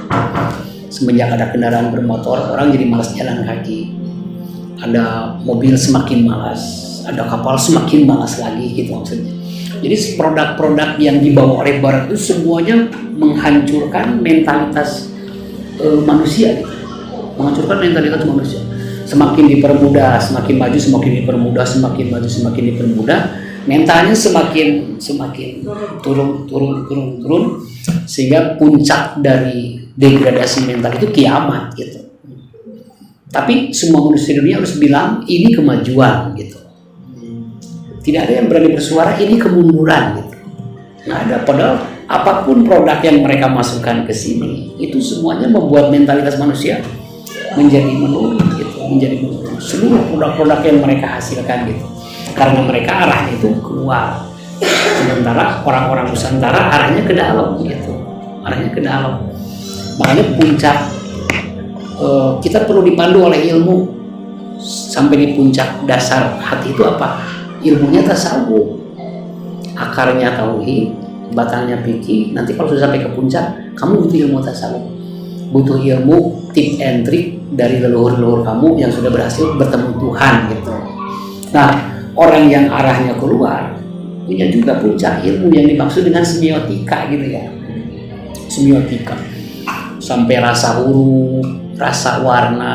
Semenjak ada kendaraan bermotor, orang jadi malas jalan kaki. Ada mobil semakin malas, ada kapal semakin malas lagi gitu maksudnya. Jadi produk-produk yang dibawa oleh barat itu semuanya menghancurkan mentalitas manusia gitu. Menghancurkan mentalitas manusia. Semakin dipermudah, semakin maju, semakin dipermudah, semakin maju, semakin dipermudah, mentalnya semakin turun, sehingga puncak dari degradasi mental itu kiamat gitu. Tapi semua manusia dunia harus bilang ini kemajuan gitu. Tidak ada yang berani bersuara ini kemunduran gitu. Nggak ada, padahal apapun produk yang mereka masukkan ke sini itu semuanya membuat mentalitas manusia menjadi menurun gitu, menjadi menurun. Seluruh produk-produk yang mereka hasilkan gitu. Karena mereka arahnya itu keluar. Sementara orang-orang Nusantara arahnya ke dalam gitu. Arahnya ke dalam. Makanya puncak kita perlu dipandu oleh ilmu sampai di puncak dasar hati itu apa? Ilmunya tasawuf. Akarnya tauhid, batangnya fikih. Nanti kalau sudah sampai ke puncak, kamu butuh ilmu tasawuf. Butuh ilmu tip and trick dari leluhur-leluhur kamu yang sudah berhasil bertemu Tuhan gitu. Nah, orang yang arahnya keluar punya juga puncak ilmu yang dimaksud dengan semiotika gitu ya. Semiotika. Sampai rasa huruf, rasa warna,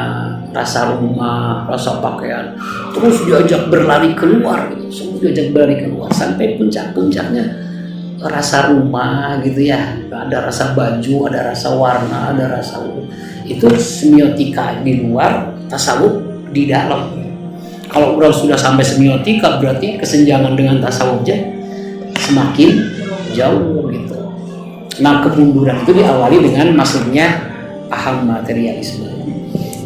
rasa rumah, rasa pakaian. Terus diajak berlari keluar gitu. Semua diajak berlari keluar sampai puncak-puncaknya rasa rumah gitu ya, ada rasa baju, ada rasa warna, ada rasa itu semiotika di luar, tasawuf di dalam. Kalau udah sudah sampai semiotika berarti kesenjangan dengan tasawufnya semakin jauh gitu. Nah kemunduran itu diawali dengan masuknya paham materialisme,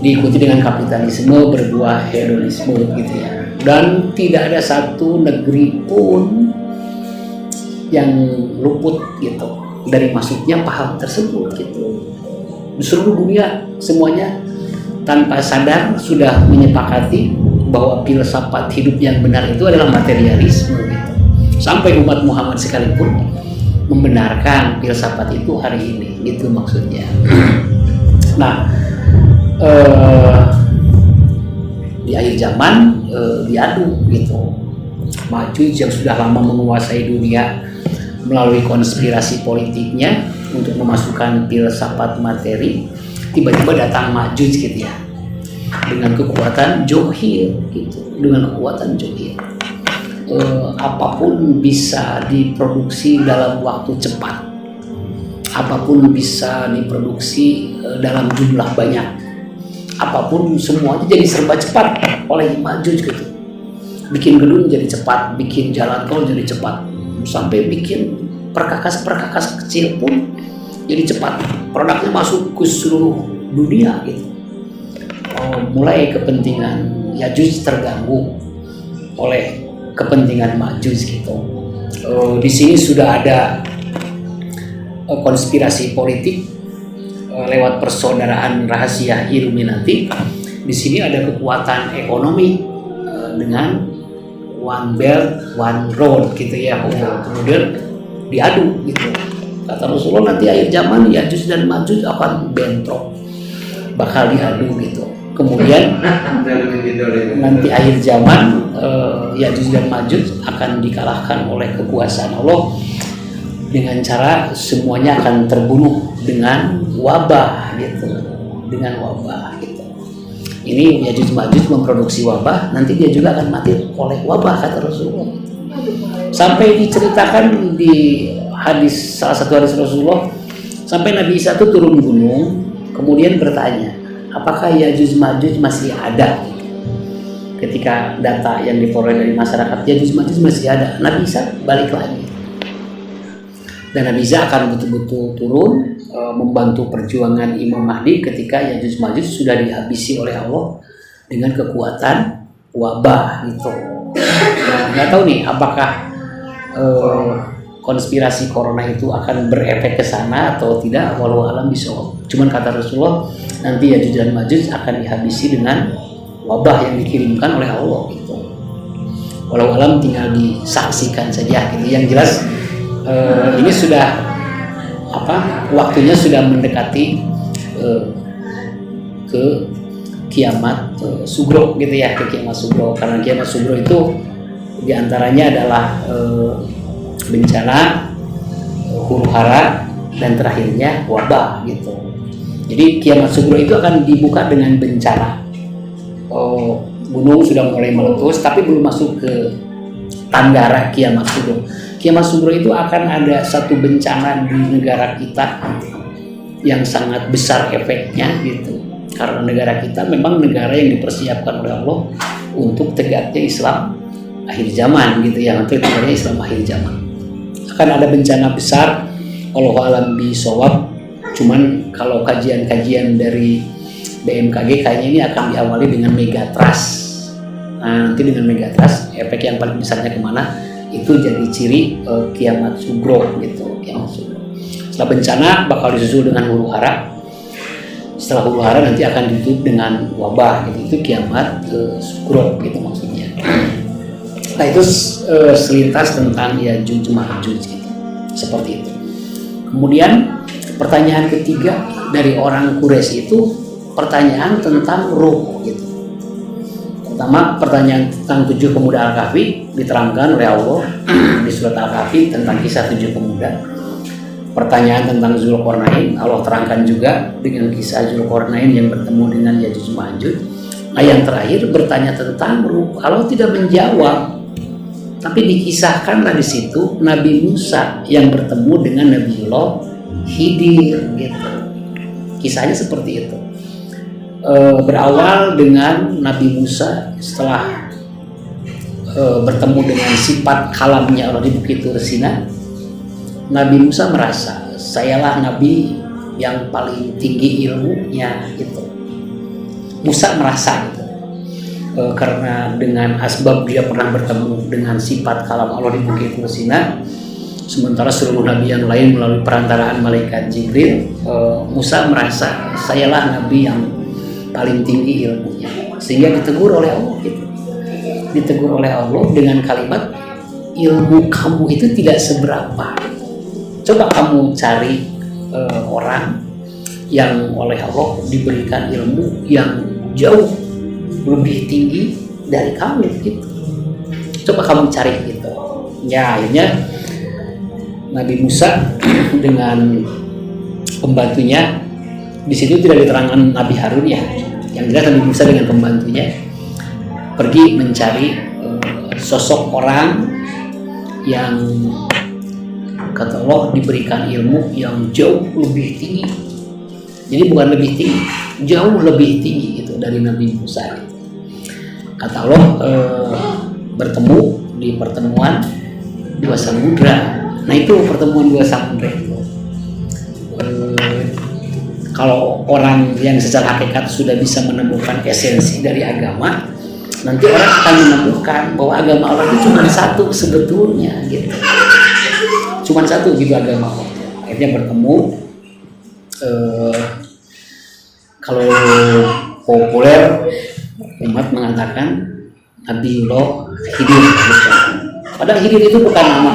diikuti dengan kapitalisme, berbuah hedonisme gitu ya. Dan tidak ada satu negeri pun yang luput gitu dari masuknya paham tersebut gitu. Di seluruh dunia semuanya tanpa sadar sudah menyepakati bahwa filsafat hidup yang benar itu adalah materialisme gitu. Sampai umat Muhammad sekalipun membenarkan filsafat itu hari ini gitu maksudnya. Nah di akhir zaman diadu gitu. Majuj yang sudah lama menguasai dunia melalui konspirasi politiknya untuk memasukkan filsafat materi, tiba-tiba datang Majuj gitu ya, dengan kekuatan johir gitu, dengan kekuatan johir. Apapun bisa diproduksi dalam waktu cepat, apapun bisa diproduksi dalam jumlah banyak, apapun semuanya jadi serba cepat oleh Majuj gitu. Bikin gedung jadi cepat, bikin jalan tol jadi cepat, sampai bikin perkakas-perkakas kecil pun jadi cepat. Produknya masuk ke seluruh dunia gitu. Mulai kepentingan Yajuj terganggu oleh kepentingan Majuj gitu. Di sini sudah ada konspirasi politik lewat persaudaraan rahasia Illuminati. Di sini ada kekuatan ekonomi dengan One Belt, One Road gitu ya. Kemudian diadu gitu. Kata Rasulullah nanti akhir zaman Yajuj dan Majuj akan bentrok, bakal diadu gitu. Kemudian nanti akhir zaman Ya'juj dan Ma'juj akan dikalahkan oleh kekuasaan Allah dengan cara semuanya akan terbunuh dengan wabah gitu, dengan wabah gitu. Ini Ya'juj Ma'juj memproduksi wabah, nanti dia juga akan mati oleh wabah kata Rasulullah. Sampai diceritakan di hadis, salah satu hadis Rasulullah, sampai Nabi Isa itu turun gunung, kemudian bertanya, apakah Ya'juj Ma'juj masih ada? Ketika data yang diperoleh dari masyarakat, Ya'juj Ma'juj masih ada. Nabi Isa balik lagi, dan Nabi Isa akan betul-betul turun membantu perjuangan Imam Mahdi ketika Ya'juj Ma'juj sudah dihabisi oleh Allah dengan kekuatan wabah gitu. Nah, nggak tahu nih apakah konspirasi corona itu akan berefek ke sana atau tidak, walau alam bisawab. Cuman kata Rasulullah, nanti Ya'juj dan Ma'juj akan dihabisi dengan wabah yang dikirimkan oleh Allah gitu. Walau alam tinggal disaksikan saja gitu. Yang jelas ini sudah waktunya sudah mendekati ke kiamat sugro gitu ya, ke kiamat sugro. Karena kiamat sugro itu diantaranya adalah bencana, huru hara, dan terakhirnya wabah gitu. Jadi kiamat sugro itu akan dibuka dengan bencana. Gunung sudah mulai meletus, tapi belum masuk ke tandara kiamat sugro. Kiamat sugro itu akan ada satu bencana di negara kita yang sangat besar efeknya gitu. Karena negara kita memang negara yang dipersiapkan oleh Allah untuk tegaknya Islam akhir zaman gitu ya, nanti namanya Islam akhir zaman. Akan ada bencana besar, wallahu alam bisawab. Cuman kalau kajian-kajian dari BMKG kayaknya ini akan diawali dengan megatrust. Nah, nanti dengan megatrust efek yang paling besarnya kemana, itu jadi ciri kiamat sugro gitu, kiamat sugro. Setelah bencana bakal disusul dengan huru hara. Setelah huru hara nanti akan ditutup dengan wabah gitu. Itu kiamat sugro gitu maksudnya. Nah, itu selintas tentang Ya'juj Ma'juj gitu. Seperti itu. Kemudian pertanyaan ketiga dari orang Quraisy itu pertanyaan tentang ruh gitu. Pertama, pertanyaan tentang 7 pemuda Al-Kahfi diterangkan oleh Allah di surat Al-Kahfi tentang kisah 7 pemuda. Pertanyaan tentang Zulkarnain Allah terangkan juga dengan kisah Zulkarnain yang bertemu dengan Ya'juj Ma'juj. Nah, yang terakhir bertanya tentang ruh. Allah tidak menjawab, tapi dikisahkanlah di situ Nabi Musa yang bertemu dengan Nabiullah Khidir gitu. Kisahnya seperti itu. Berawal dengan Nabi Musa setelah bertemu dengan sifat kalamnya Allah di Bukit Tur Sina. Nabi Musa merasa, sayalah Nabi yang paling tinggi ilmunya gitu. Musa merasa gitu. Karena dengan asbab dia pernah bertemu dengan sifat kalam Allah di Bukit Tur Sina, sementara seluruh nabi yang lain melalui perantaraan malaikat Jibril. Musa merasa sayalah nabi yang paling tinggi ilmunya, sehingga ditegur oleh Allah gitu. Ditegur oleh Allah dengan kalimat, ilmu kamu itu tidak seberapa. Coba kamu cari orang yang oleh Allah diberikan ilmu yang jauh lebih tinggi dari kamu gitu. Coba kamu cari gitu. Ya, akhirnya Nabi Musa dengan pembantunya, di situ tidak diterangkan Nabi Harun ya. Yang jelas Nabi Musa dengan pembantunya pergi mencari sosok orang yang kata Allah diberikan ilmu yang jauh lebih tinggi. Jadi bukan lebih tinggi, jauh lebih tinggi itu dari Nabi Musa. Kata Allah bertemu di pertemuan 2 samudra. Nah, itu pertemuan 2 samudra itu. Kalau orang yang secara hakikat sudah bisa menemukan esensi dari agama, nanti orang akan menemukan bahwa agama Allah itu cuma satu sebetulnya gitu. Cuma satu gitu agama Allah. Akhirnya bertemu. Kalau populer umat mengatakan Nabiullah Khidir gitu. Padahal Khidir itu bukan nama.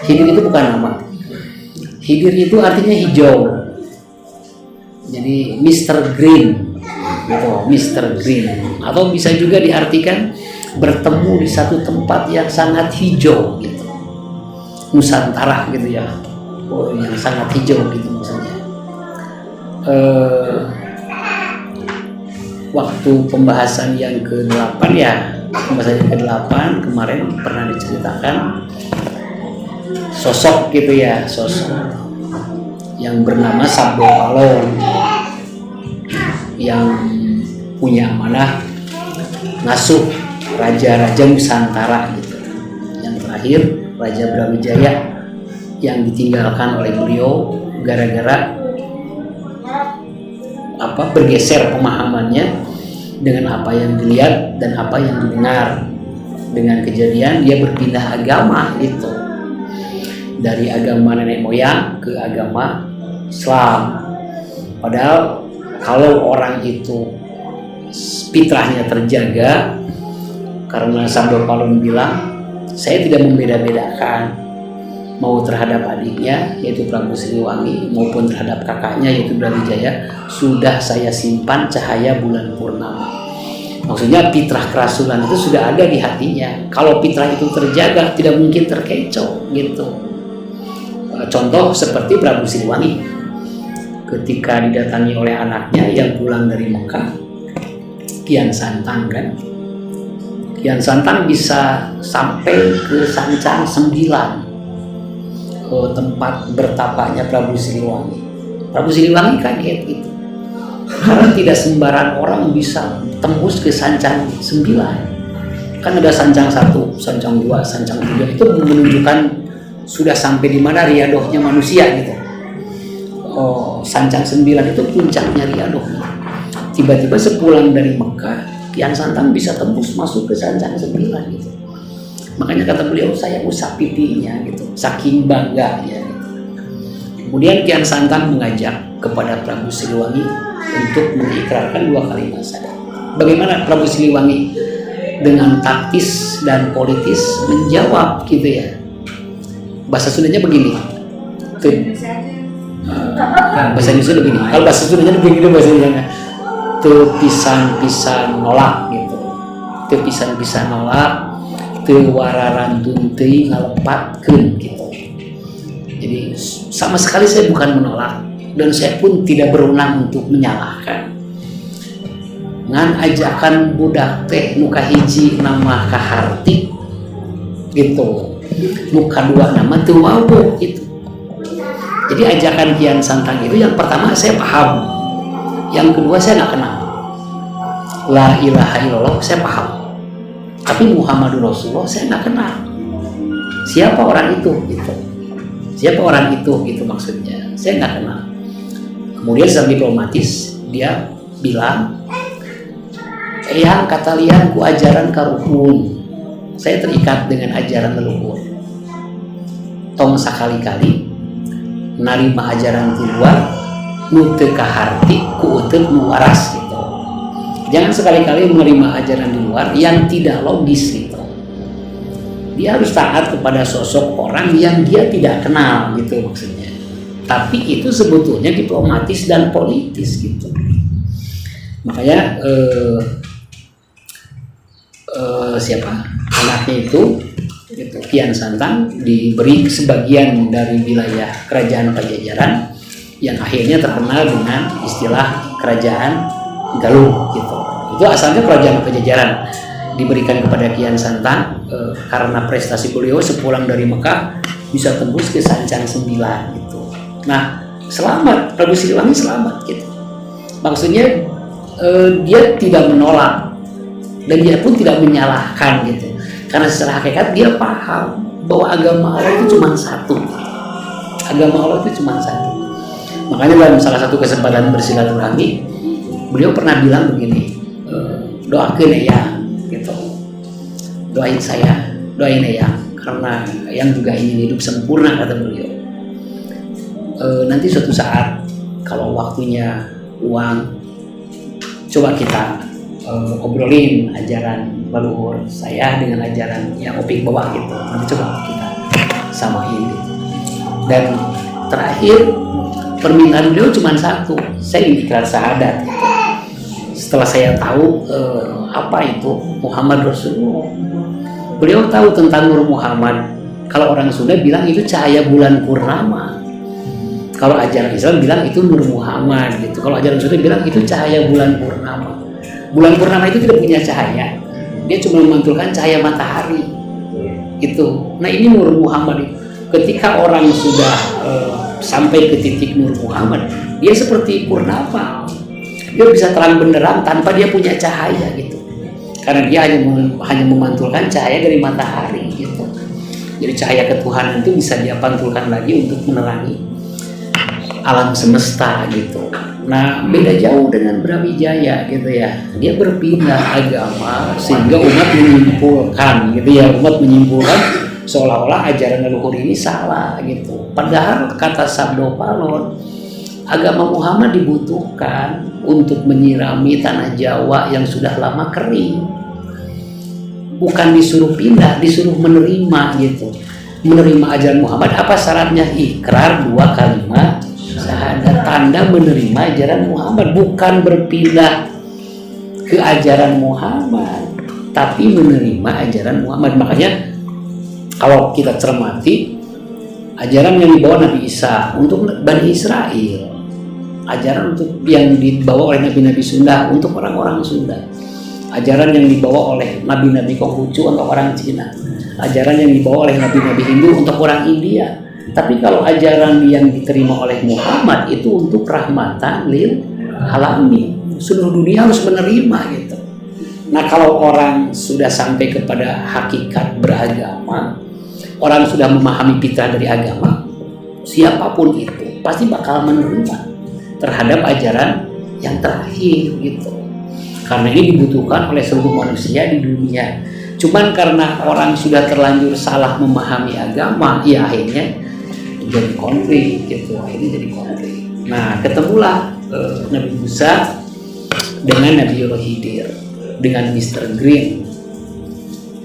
Khidir itu bukan nama. Khidir itu artinya hijau. Jadi Mr. Green. gitu, Mr. Green, atau bisa juga diartikan bertemu di satu tempat yang sangat hijau gitu, Nusantara gitu ya, oh, yang sangat hijau gitu maksudnya. Waktu pembahasan yang ke-8 ya, pembahasan yang ke-8 kemarin pernah diceritakan sosok gitu ya, sosok yang bernama Sabdo Palon yang punya amanah ngasuh raja-raja Nusantara gitu. Yang terakhir Raja Brawijaya yang ditinggalkan oleh beliau gara-gara bergeser pemahamannya dengan apa yang dilihat dan apa yang didengar. Dengan kejadian dia berpindah agama gitu, dari agama nenek moyang ke agama Islam. Padahal kalau orang itu fitrahnya terjaga, karena Sabdo Palon bilang, saya tidak membeda-bedakan mau terhadap adiknya yaitu Prabu Siliwangi maupun terhadap kakaknya yaitu Brawijaya, sudah saya simpan cahaya bulan purnama. Maksudnya fitrah kerasulan itu sudah ada di hatinya. Kalau fitrah itu terjaga, tidak mungkin terkecoh gitu. Contoh seperti Prabu Siliwangi ketika didatangi oleh anaknya yang pulang dari Mekah, Kian Santang kan. Kian Santang bisa sampai ke Sancang 9, tempat bertapaknya Prabu Siliwangi. Prabu Siliwangi kaget gitu, karena tidak sembarang orang bisa tembus ke Sancang 9. Kan ada Sancang 1, Sancang 2, Sancang 3, itu menunjukkan sudah sampai di mana riadohnya manusia gitu. Sancang 9 itu puncaknya riadohnya. Tiba-tiba sepulang dari Mekah, Kian Santang bisa tembus masuk ke Sancang 9 gitu. Makanya kata beliau, saya usap pipinya gitu, saking bangganya gitu. Kemudian Kian Santang mengajak kepada Prabu Siliwangi untuk mengikrarkan 2 kalimat syahadat. Bagaimana Prabu Siliwangi dengan taktis dan politis menjawab gitu ya. Bahasa Sundanya begini. Bahasa Indonesia begini. Kalau bahasa Sundanya begini bahasa Indonesia. Teu pisan-pisan nolak gitu. Teu pisan-pisan nolak. Wararantun teuing ngalepatkeun gitu. Jadi sama sekali saya bukan menolak dan saya pun tidak berwenang untuk menyalahkan. Ngan ajakan budak teh nu kahiji nama kaharti gitu, nu kadua nama teu wawo gitu. Jadi ajakan Kian Santang itu yang pertama saya paham, yang kedua saya nggak kenal. La ilaha illallah saya paham, tapi Muhammadur Rasulullah saya nggak kenal. Siapa orang itu gitu? Siapa orang itu gitu maksudnya? Saya nggak kenal. Kemudian secara diplomatis dia bilang, "Eyang kata lian ku ajaran karuhun. Saya terikat dengan ajaran leluhur. Tong sakali-kali narima ajaran di luar, nu teu kaharti ku uteup nu waras gitu. Jangan sekali-kali menerima ajaran di luar yang tidak logis gitu. Dia harus taat kepada sosok orang yang dia tidak kenal gitu maksudnya. Tapi itu sebetulnya diplomatis dan politis gitu. Makanya siapa anaknya itu Kian Santang diberi sebagian dari wilayah kerajaan Pajajaran yang akhirnya terkenal dengan istilah kerajaan Galuh gitu. Itu asalnya kerajaan Pajajaran diberikan kepada Kian Santang karena prestasi beliau sepulang dari Mekah bisa tembus ke Sancang 9 gitu. Nah, selamat, Prabu Siliwangi selamat gitu. Maksudnya dia tidak menolak dan dia pun tidak menyalahkan gitu. Karena secara hakikat dia paham bahwa agama Allah itu cuma satu. Agama Allah itu cuma satu. Makanya dalam salah satu kesempatan bersilaturahmi, beliau pernah bilang begini, doakeun ya gitu. Doain saya, doain ya, karena yang juga ingin hidup sempurna kata beliau. Nanti suatu saat kalau waktunya luang, coba kita obrolin ajaran leluhur saya dengan ajaran yang Opik bawa gitu. Nanti coba kita samain gitu. Dan terakhir permintaan beliau cuma satu, saya ingin ikrar syahadat gitu. setelah saya tahu apa itu Muhammad Rasulullah. Beliau tahu tentang Nur Muhammad. Kalau orang Sunda bilang itu cahaya bulan purnama. Kalau ajaran Islam bilang itu Nur Muhammad gitu. Kalau ajaran Sunda bilang itu cahaya bulan purnama. Bulan purnama itu tidak punya cahaya. Dia cuma memantulkan cahaya matahari. Itu. Nah, ini Nur Muhammad. Ketika orang sudah sampai ke titik Nur Muhammad, dia seperti purnama. Dia bisa terang benderang tanpa dia punya cahaya gitu. Karena dia hanya memantulkan cahaya dari matahari gitu. Jadi cahaya ketuhanan itu bisa dia pantulkan lagi untuk menerangi alam semesta gitu. Nah, beda jauh dengan Brawijaya gitu ya. Dia berpindah agama sehingga umat menyimpulkan gitu ya. Umat menyimpulkan seolah-olah ajaran leluhur ini salah gitu. Padahal kata Sabdo Palon, agama Muhammad dibutuhkan untuk menyirami tanah Jawa yang sudah lama kering. Bukan disuruh pindah, disuruh menerima gitu. Menerima ajaran Muhammad, apa syaratnya? Ikrar 2 kalimat syahadat, tanda menerima ajaran Muhammad. Bukan berpindah ke ajaran Muhammad, tapi menerima ajaran Muhammad. Makanya kalau kita cermati ajaran yang dibawa Nabi Isa untuk Bani Israel, ajaran untuk yang dibawa oleh Nabi-Nabi Sunda untuk orang-orang Sunda, ajaran yang dibawa oleh Nabi-Nabi Konghucu untuk orang Cina, ajaran yang dibawa oleh Nabi-Nabi Hindu untuk orang India. Tapi kalau ajaran yang diterima oleh Muhammad itu untuk rahmatan lil alamin, seluruh dunia harus menerima gitu. Nah, kalau orang sudah sampai kepada hakikat beragama, orang sudah memahami fitrah dari agama, siapapun itu pasti bakal menerima terhadap ajaran yang terakhir gitu. Karena ini dibutuhkan oleh seluruh manusia di dunia. Cuman karena orang sudah terlanjur salah memahami agama, ya akhirnya jadi konflik gitu. Akhirnya jadi konflik. Nah, ketemulah Nabi Musa dengan Nabi Khidir, dengan Mr. Green.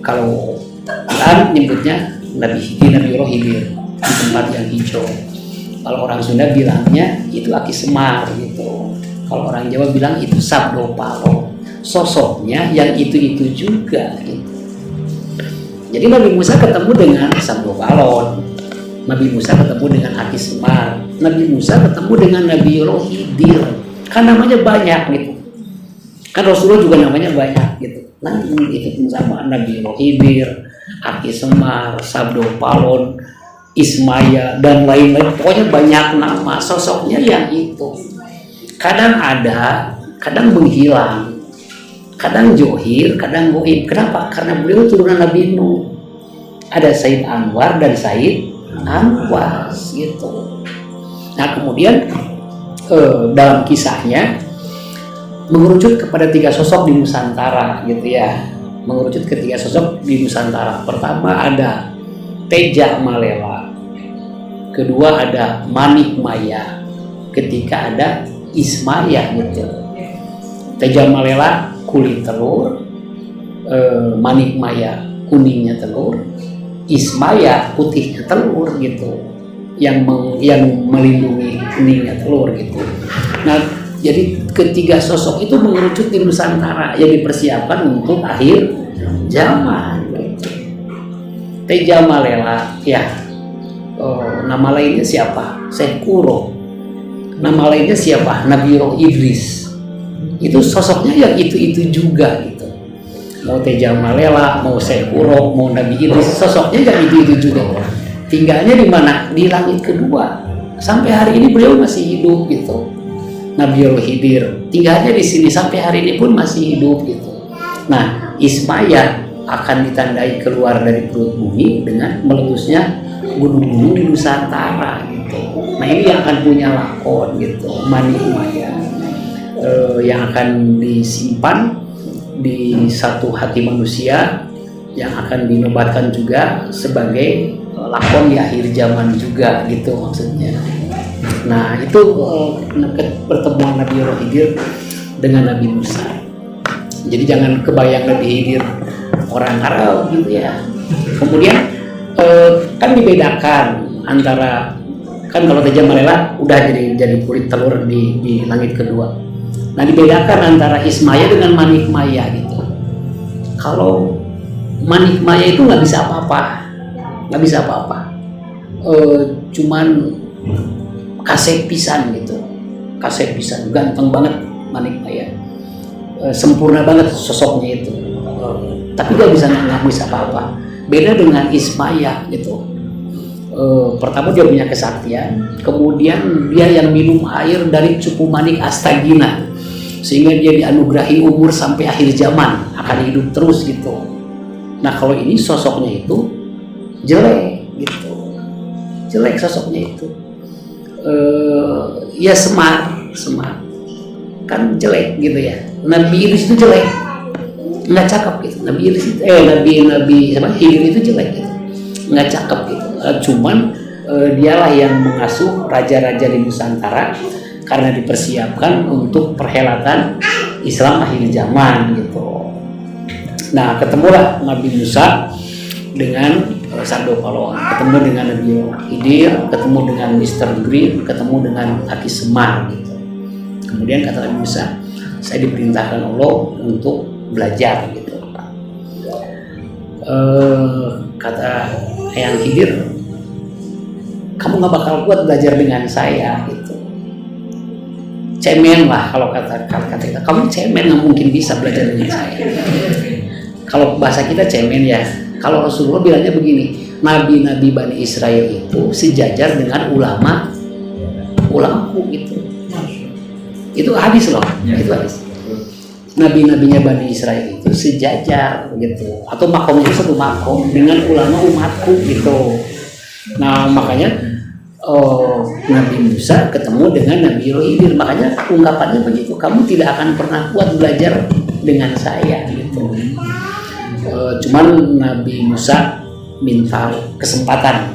Kalau kan nyebutnya Nabi Khidir di tempat yang hijau. Kalau orang Sunda bilangnya itu Aki Semar gitu. Kalau orang Jawa bilang itu Sabdo Palon. Sosoknya yang itu juga gitu. Jadi Nabi Musa ketemu dengan Sabdo Palon, Nabi Musa ketemu dengan Aki Semar, Nabi Musa ketemu dengan Nabi Khidir. Kan namanya banyak gitu. Kan Rasulullah juga namanya banyak gitu. Nah, itu pun sama, Nabi Khidir, Aki Semar, Sabdo Palon, Ismaya dan lain-lain. Pokoknya banyak nama, sosoknya yang itu. Kadang ada, kadang menghilang. Kadang johir, kadang goib. Kenapa? Karena beliau turunan Nabi Nuh. Ada Said Anwar dan Said Anwas gitu. Nah, kemudian dalam kisahnya mengerucut kepada 3 sosok di Nusantara gitu ya. Mengerucut ke 3 sosok di Nusantara. Pertama ada Teja Malela. Kedua ada Manik Maya. Ketiga ada Ismaya gitu. Teja Malela kulit telur, Manik Maya kuningnya telur, Ismaya putihnya telur gitu, yang melindungi kuningnya telur gitu. Nah, jadi ketiga sosok itu mengerucut di Nusantara yang dipersiapkan untuk akhir zaman gitu. Teja Malela ya, nama lainnya siapa? Syekh Kuro. Nama lainnya siapa? Nabi Roh Idris. Itu sosoknya yang itu juga gitu. Mau Teja Malela, mau Syekh Kuro, mau Nabi Idris, sosoknya yang itu juga. Tinggalnya di mana? Di langit kedua. Sampai hari ini beliau masih hidup gitu. Nabi Khidir tinggalnya di sini sampai hari ini pun masih hidup gitu. Nah, Ismaya akan ditandai keluar dari perut bumi dengan meletusnya gunung-gunung di Nusantara gitu. Nah, ini yang akan punya lakon gitu, Manik Maya. Yang akan disimpan di satu hati manusia, yang akan dinobatkan juga sebagai lakon di akhir zaman juga gitu maksudnya. Nah, itu pertemuan Nabi Khidir dengan Nabi Musa. Jadi jangan kebayang Nabi Khidir orang Arab gitu ya. Kemudian kan dibedakan antara, kan kalau Teja Malela udah jadi kulit telur di langit kedua. Nah, dibedakan antara Ismaya dengan Manikmaya gitu. Kalau Manikmaya itu nggak bisa apa-apa, nggak bisa apa-apa. Cuman kasep pisan gitu, kasep pisan, ganteng banget Manikmaya, sempurna banget sosoknya itu. Tapi nggak bisa apa-apa. Beda dengan Ismaya gitu. Pertama dia punya kesaktian, kemudian dia yang minum air dari cupu manik Astagina, sehingga dia dianugerahi umur sampai akhir zaman, akan hidup terus gitu. Nah, kalau ini sosoknya itu jelek gitu, jelek sosoknya itu. Ya Semar kan jelek gitu ya. Nabi Idris itu jelek, nggak cakep gitu. Nabi Idris itu, Nabi Khidir itu jelek gitu, nggak cakep gitu. Cuman dialah yang mengasuh raja-raja di Nusantara karena dipersiapkan untuk perhelatan Islam akhir zaman gitu. Nah, ketemulah Nabi Musa dengan Sando Paloan, ketemu dengan Nabi Khidir, ketemu dengan Mr. Green, ketemu dengan Aki Semar gitu. Kemudian kata Nabi Musa, saya diperintahkan Allah untuk belajar gitu. Kata Eyang Khidir, kamu nggak bakal kuat belajar dengan saya gitu. Cemen lah kalau kata kita, kamu cemen, nggak mungkin bisa belajar dengan saya. Kalau bahasa kita cemen ya. Kalau Rasulullah bilangnya begini, nabi-nabi Bani Israel itu sejajar dengan ulamaku gitu. Itu hadis loh, itu hadis. Nabi-nabinya Bani Israel itu sejajar gitu, atau makomnya itu satu makom dengan ulama umatku gitu. Nah, makanya Nabi Musa ketemu dengan Nabi Khidir, makanya ungkapannya begitu, kamu tidak akan pernah kuat belajar dengan saya gitu. Cuman Nabi Musa minta kesempatan,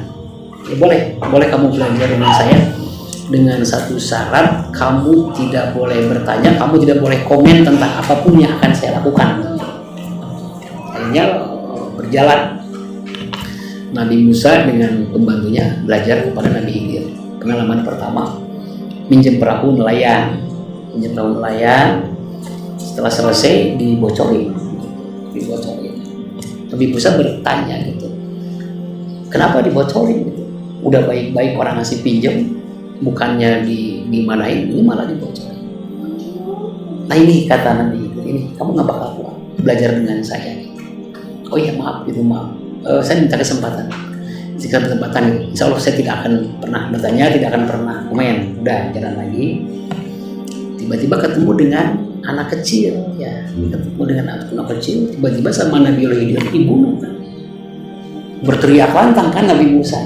ya boleh kamu belajar dengan saya, dengan satu syarat, kamu tidak boleh bertanya, kamu tidak boleh komen tentang apapun yang akan saya lakukan. Akhirnya berjalan Nabi Musa dengan pembantunya belajar kepada Nabi Khidir. Pengalaman pertama, minjem perahu nelayan. Setelah selesai dibocorin. Nabi Musa bertanya gitu, kenapa dibocorin gitu? Udah baik-baik orang ngasih pinjam, bukannya dimanain, ini malah dibocorin. Nah, ini kata Nabi itu, ini kamu nggak bakal kuat belajar dengan saya. Oh iya, maaf, saya minta kesempatan. Jika kesempatan, insya Allah saya tidak akan pernah bertanya, tidak akan pernah komen. Udah jalan lagi, tiba-tiba ketemu dengan anak kecil, ya, ketemu dengan anak kecil, tiba-tiba sama Nabi Khidir dibunuh kan. Berteriak lantang kan Nabi Musa,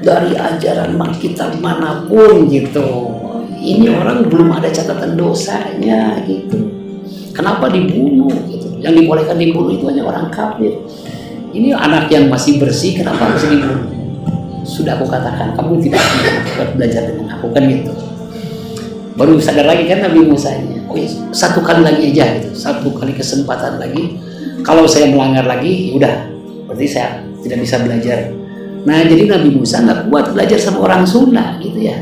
dari ajaran kitab manapun gitu, ini orang belum ada catatan dosanya gitu, kenapa dibunuh gitu? Yang dibolehkan dibunuh itu hanya orang kafir. Ini anak yang masih bersih, kenapa harus dibunuh? Sudah aku katakan, kamu tidak akan belajar dengan aku kan gitu. Baru sadar lagi kan Nabi Musanya, oh ya, satu kali lagi aja gitu, satu kali kesempatan lagi. Kalau saya melanggar lagi, udah, berarti saya tidak bisa belajar. Nah, jadi Nabi Musa nggak kuat belajar sama orang Sunda gitu ya,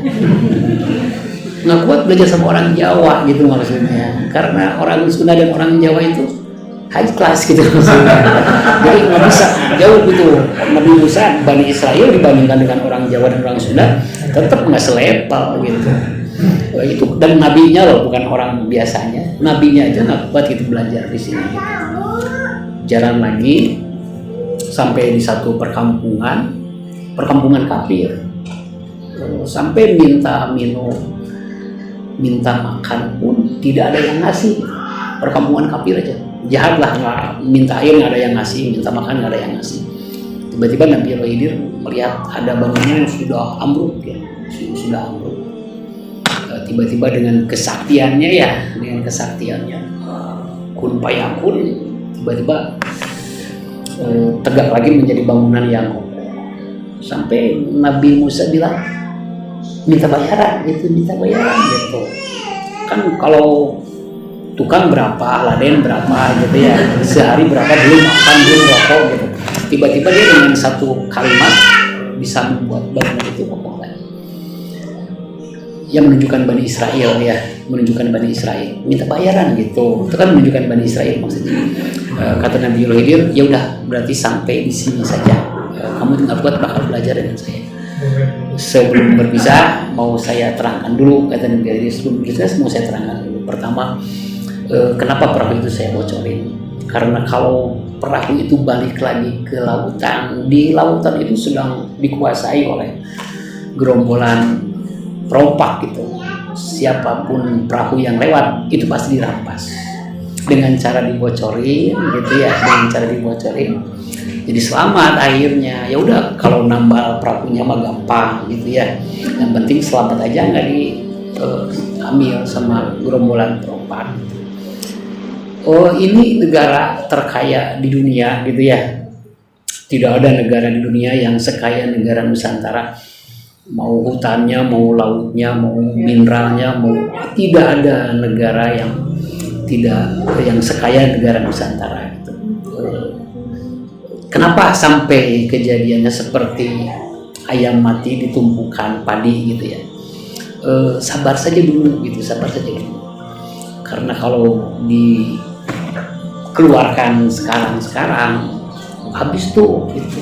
nggak kuat belajar sama orang Jawa gitu maksudnya, karena orang Sunda dan orang Jawa itu high class gitu maksudnya. Jadi nggak bisa jauh gitu. Nabi Musa Bani Israel dibandingkan dengan orang Jawa dan orang Sunda tetap nggak selevel gitu. Itu dan nabinya loh, bukan orang biasanya, nabinya aja nggak kuat gitu belajar di sini. Jalan lagi sampai di satu perkampungan kafir, sampai minta minum, minta makan pun tidak ada yang ngasih. Perkampungan kafir aja, jahat lah, nggak minta air nggak ada yang ngasih, minta makan nggak ada yang ngasih. Tiba-tiba Nabi Khidir melihat ada bangunan yang sudah ambruk ya, sudah ambruk. Tiba-tiba dengan kesaktiannya kun payakun, tiba-tiba tegak lagi menjadi bangunan yang kokoh. Sampai Nabi Musa bilang minta bayaran gitu. Kan kalau tukang berapa, laden berapa gitu ya, sehari berapa, belum makan, belum rokok gitu. Tiba-tiba dia dengan satu kalimat bisa membuat bangunan itu kokoh lagi. yang menunjukkan Bani Israel ya, menunjukkan Bani Israel, minta bayaran gitu. Itu kan menunjukkan Bani Israel maksudnya. Kata Nabi Khidir, ya udah berarti sampai di sini saja. Kamu tinggal buat bakal belajar dengan saya. Sebelum berpisah mau saya terangkan dulu, kata Nabi Khidir, sebelum berpisah mau saya terangkan dulu. Pertama, kenapa perahu itu saya bocorin? Karena kalau perahu itu balik lagi ke lautan, di lautan itu sedang dikuasai oleh gerombolan perompak gitu. Siapapun perahu yang lewat itu pasti dirampas dengan cara dibocorin gitu ya, dengan cara dibocorin. Jadi selamat akhirnya. Ya udah, kalau nambal perahunya mah gampang gitu ya. Yang penting selamat aja, nggak diambil sama gerombolan perompak. Oh, ini negara terkaya di dunia gitu ya. Tidak ada negara di dunia yang sekaya negara Nusantara. Mau hutannya, mau lautnya, mau mineralnya, mau tidak ada negara yang sekaya negara Nusantara gitu. Kenapa sampai kejadiannya seperti ayam mati ditumpukan padi gitu ya? Sabar saja dulu gitu, sabar saja dulu. Karena kalau dikeluarkan sekarang habis tuh gitu.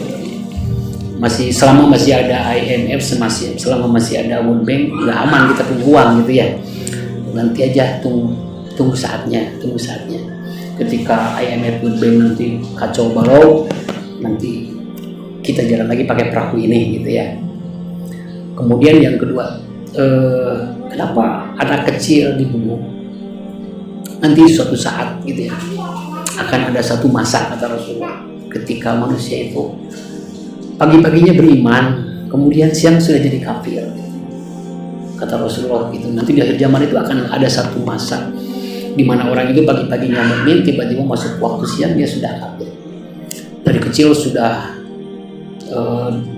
Selama masih ada IMF, selama masih ada World Bank, nggak aman kita punya uang gitu ya. Nanti aja tunggu saatnya. Ketika IMF, World Bank nanti kacau balau, nanti kita jalan lagi pakai perahu ini gitu ya. Kemudian yang kedua, kenapa anak kecil dibunuh? Nanti suatu saat gitu ya, akan ada satu masa, kata Rasulullah, ketika manusia itu pagi-paginya beriman, kemudian siang sudah jadi kafir. Kata Rasulullah gitu. Nanti di akhir zaman itu akan ada satu masa di mana orang itu pagi-paginya mukmin, tiba-tiba masuk waktu siang dia sudah kafir. Dari kecil sudah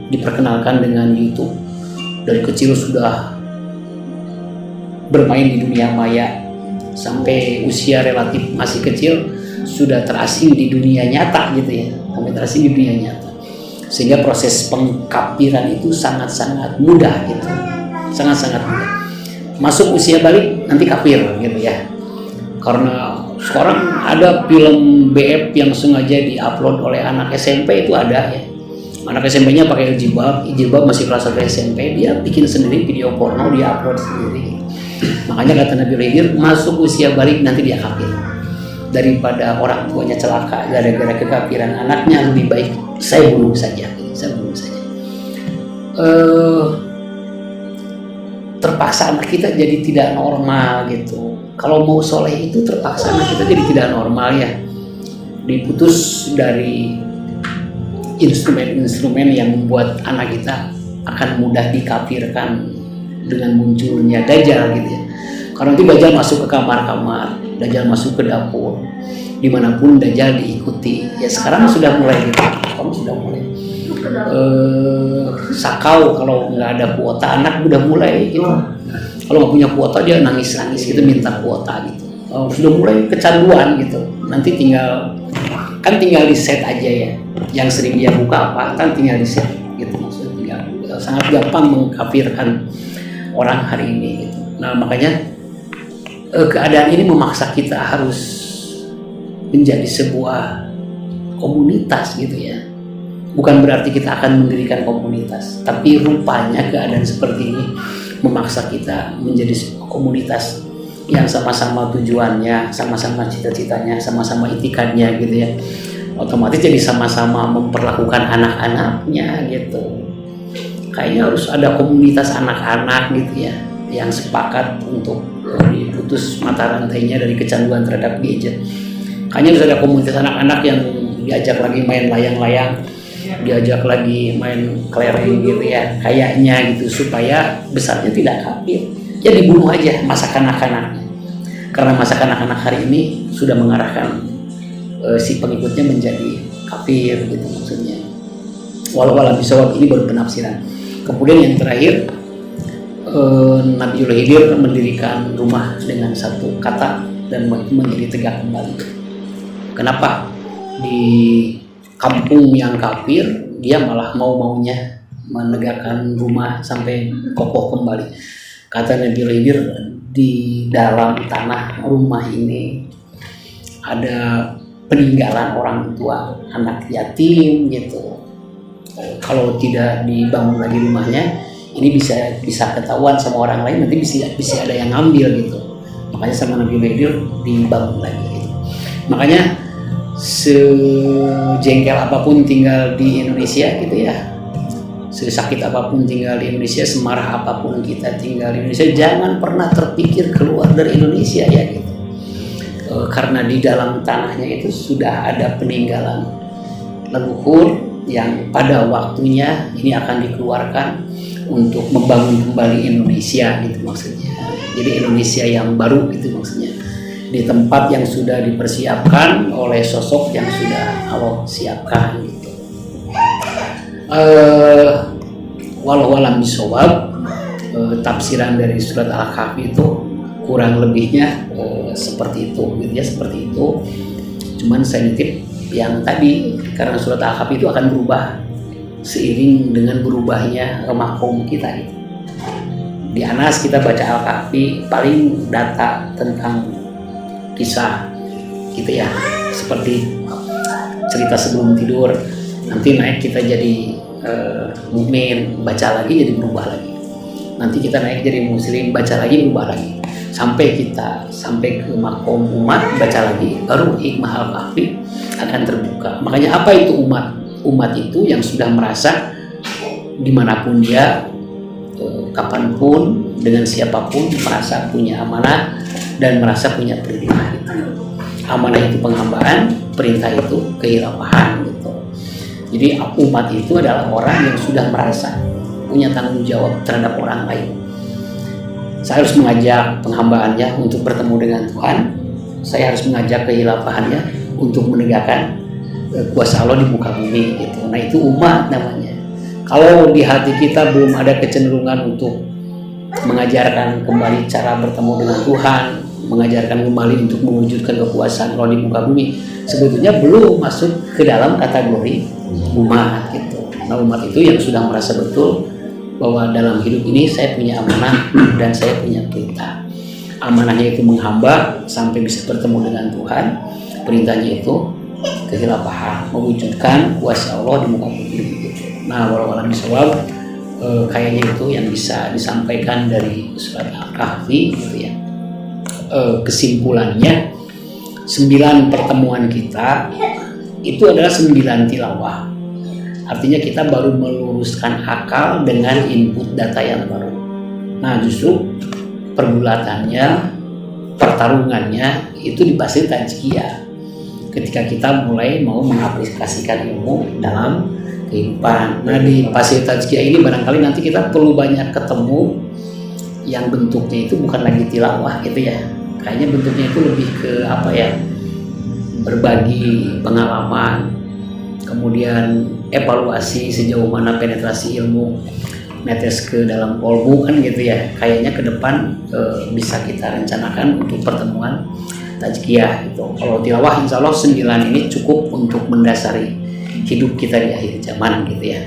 diperkenalkan dengan YouTube. Dari kecil sudah bermain di dunia maya. Sampai usia relatif masih kecil sudah terasing di dunia nyata gitu ya. Sampai terasing di dunia nyata. Sehingga proses pengkafiran itu sangat-sangat mudah gitu, sangat-sangat mudah. Masuk usia balik nanti kafir gitu ya. Karena sekarang ada film BF yang sengaja diupload oleh anak SMP itu ada ya. Anak SMP-nya pakai jilbab masih kelas 1 SMP, dia bikin sendiri video porno, dia upload sendiri. Makanya kata Nabi Khidir, masuk usia balik nanti dia kafir. Daripada orang tuanya celaka gara-gara kekafiran anaknya, lebih baik saya bunuh saja. Terpaksa anak kita jadi tidak normal gitu. Kalau mau soleh itu terpaksa anak kita jadi tidak normal ya. Diputus dari instrumen-instrumen yang membuat anak kita akan mudah dikafirkan dengan munculnya Dajjal gitu ya. Karena itu Dajjal masuk ke kamar-kamar, Dajjal masuk ke dapur, dimanapun Dajjal diikuti. Ya sekarang sudah mulai gitu, sakau kalau nggak ada kuota anak udah mulai gitu. Kalau nggak punya kuota dia nangis-nangis gitu minta kuota gitu. Sudah mulai kecanduan gitu. Nanti tinggal di set aja ya. Yang sering dia buka apa kan tinggal di set gitu, maksudnya sangat gampang mengkafirkan orang hari ini gitu. Nah makanya keadaan ini memaksa kita harus menjadi sebuah komunitas gitu ya. Bukan berarti kita akan mendirikan komunitas, tapi rupanya keadaan seperti ini memaksa kita menjadi sebuah komunitas yang sama-sama tujuannya, sama-sama cita-citanya, sama-sama itikadnya gitu ya. Otomatis jadi sama-sama memperlakukan anak-anaknya gitu. Kayaknya harus ada komunitas anak-anak gitu ya, yang sepakat untuk diputus mata rantainya dari kecanduan terhadap gadget. Kayaknya harus ada komunitas anak-anak yang diajak lagi main layang-layang, diajak lagi main kelereng gitu ya, kayaknya gitu, supaya besarnya tidak kafir. Ya dibunuh aja masa kanak-kanaknya. Karena masa kanak-kanak hari ini sudah mengarahkan si pengikutnya menjadi kafir gitu maksudnya. Walau bisawab ini baru penafsiran. Kemudian yang terakhir, Nabi Khidir mendirikan rumah dengan satu kata dan itu menjadi tegak kembali. Kenapa di kampung yang kafir dia malah mau-maunya menegakkan rumah sampai kokoh kembali? Kata Nabi Khidir, di dalam tanah rumah ini ada peninggalan orang tua, anak yatim gitu. Kalau tidak dibangun lagi rumahnya, ini bisa ketahuan sama orang lain, nanti bisa ada yang ngambil gitu. Makanya sama Nabi Khidir dibangun lagi gitu. Makanya sejengkel apapun tinggal di Indonesia gitu ya, sesakit apapun tinggal di Indonesia, semarah apapun kita tinggal di Indonesia, jangan pernah terpikir keluar dari Indonesia ya gitu. Karena di dalam tanahnya itu sudah ada peninggalan leluhur yang pada waktunya ini akan dikeluarkan untuk membangun kembali Indonesia gitu maksudnya. Jadi Indonesia yang baru gitu maksudnya, di tempat yang sudah dipersiapkan oleh sosok yang sudah Allah siapkan gitu. Walau alam bisawab, tafsiran dari surat Al-Kahfi itu kurang lebihnya seperti itu gitu ya, seperti itu. Cuman saya nitip yang tadi, karena surat Al-Kahfi itu akan berubah seiring dengan berubahnya mahkum kita gitu. Di Anas kita baca Al-Kahfi, paling data tentang kisah gitu ya, seperti cerita sebelum tidur, nanti naik kita jadi mukmin, baca lagi jadi berubah lagi, nanti kita naik jadi muslim, baca lagi berubah lagi, sampai ke makom umat, baca lagi, baru hikmah Al-Kahfi akan terbuka. Makanya apa itu umat? Umat itu yang sudah merasa dimanapun dia, kapanpun, dengan siapapun, merasa punya amanah dan merasa punya perintah itu. Amanah itu penghambaan, perintah itu kehilafahan gitu. Jadi umat itu adalah orang yang sudah merasa punya tanggung jawab terhadap orang lain. Saya harus mengajak penghambaannya untuk bertemu dengan Tuhan. Saya harus mengajak kehilafahannya untuk menegakkan kuasa Allah di muka bumi gitu. Nah itu umat namanya. Kalau di hati kita belum ada kecenderungan untuk mengajarkan kembali cara bertemu dengan Tuhan, mengajarkan kembali untuk mewujudkan kekuasaan Allah di muka bumi, sebetulnya belum masuk ke dalam kategori umat gitu. Nah umat itu yang sudah merasa betul bahwa dalam hidup ini saya punya amanah dan saya punya perintah. Amanahnya itu menghamba sampai bisa bertemu dengan Tuhan, perintahnya itu kehilafahan, mewujudkan kuasa Allah di muka bumi gitu. Nah walau alam bisawab, kayaknya itu yang bisa disampaikan dari surat Al-Kahfi gitu ya. Kesimpulannya, 9 pertemuan kita itu adalah 9 tilawah. Artinya kita baru meluruskan akal dengan input data yang baru. Nah justru pergulatannya, pertarungannya itu di fase tajkiyah, ketika kita mulai mau mengaplikasikan ilmu dalam kehidupan. Nah di fase tajkiyah ini barangkali nanti kita perlu banyak ketemu yang bentuknya itu bukan lagi tilawah gitu ya. Kayaknya bentuknya itu lebih ke apa ya, berbagi pengalaman, kemudian evaluasi sejauh mana penetrasi ilmu netes ke dalam kolbu kan gitu ya. Kayaknya ke depan bisa kita rencanakan untuk pertemuan tajkiyah gitu. Kalau tilawah insya Allah 9 ini cukup untuk mendasari hidup kita di akhir zaman gitu ya.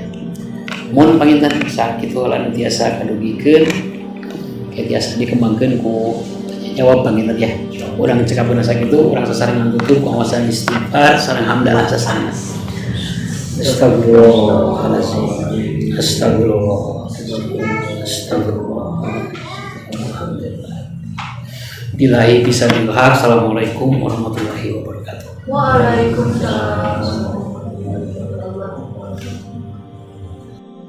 Mohon panginten sakit lan tiasa kadugikeun tiasa dikembangkeun ku jawab panginten ya. Urang cekapeun sakitu, urang sasarengan tutup kawasan istighfar sareng hamdalah sasana. Astagfirullahaladzim. Astagfirullah. Astagfirullah. Alhamdulillah. Billahi bisa bilhaq. Assalamualaikum warahmatullahi wabarakatuh. Waalaikumsalam.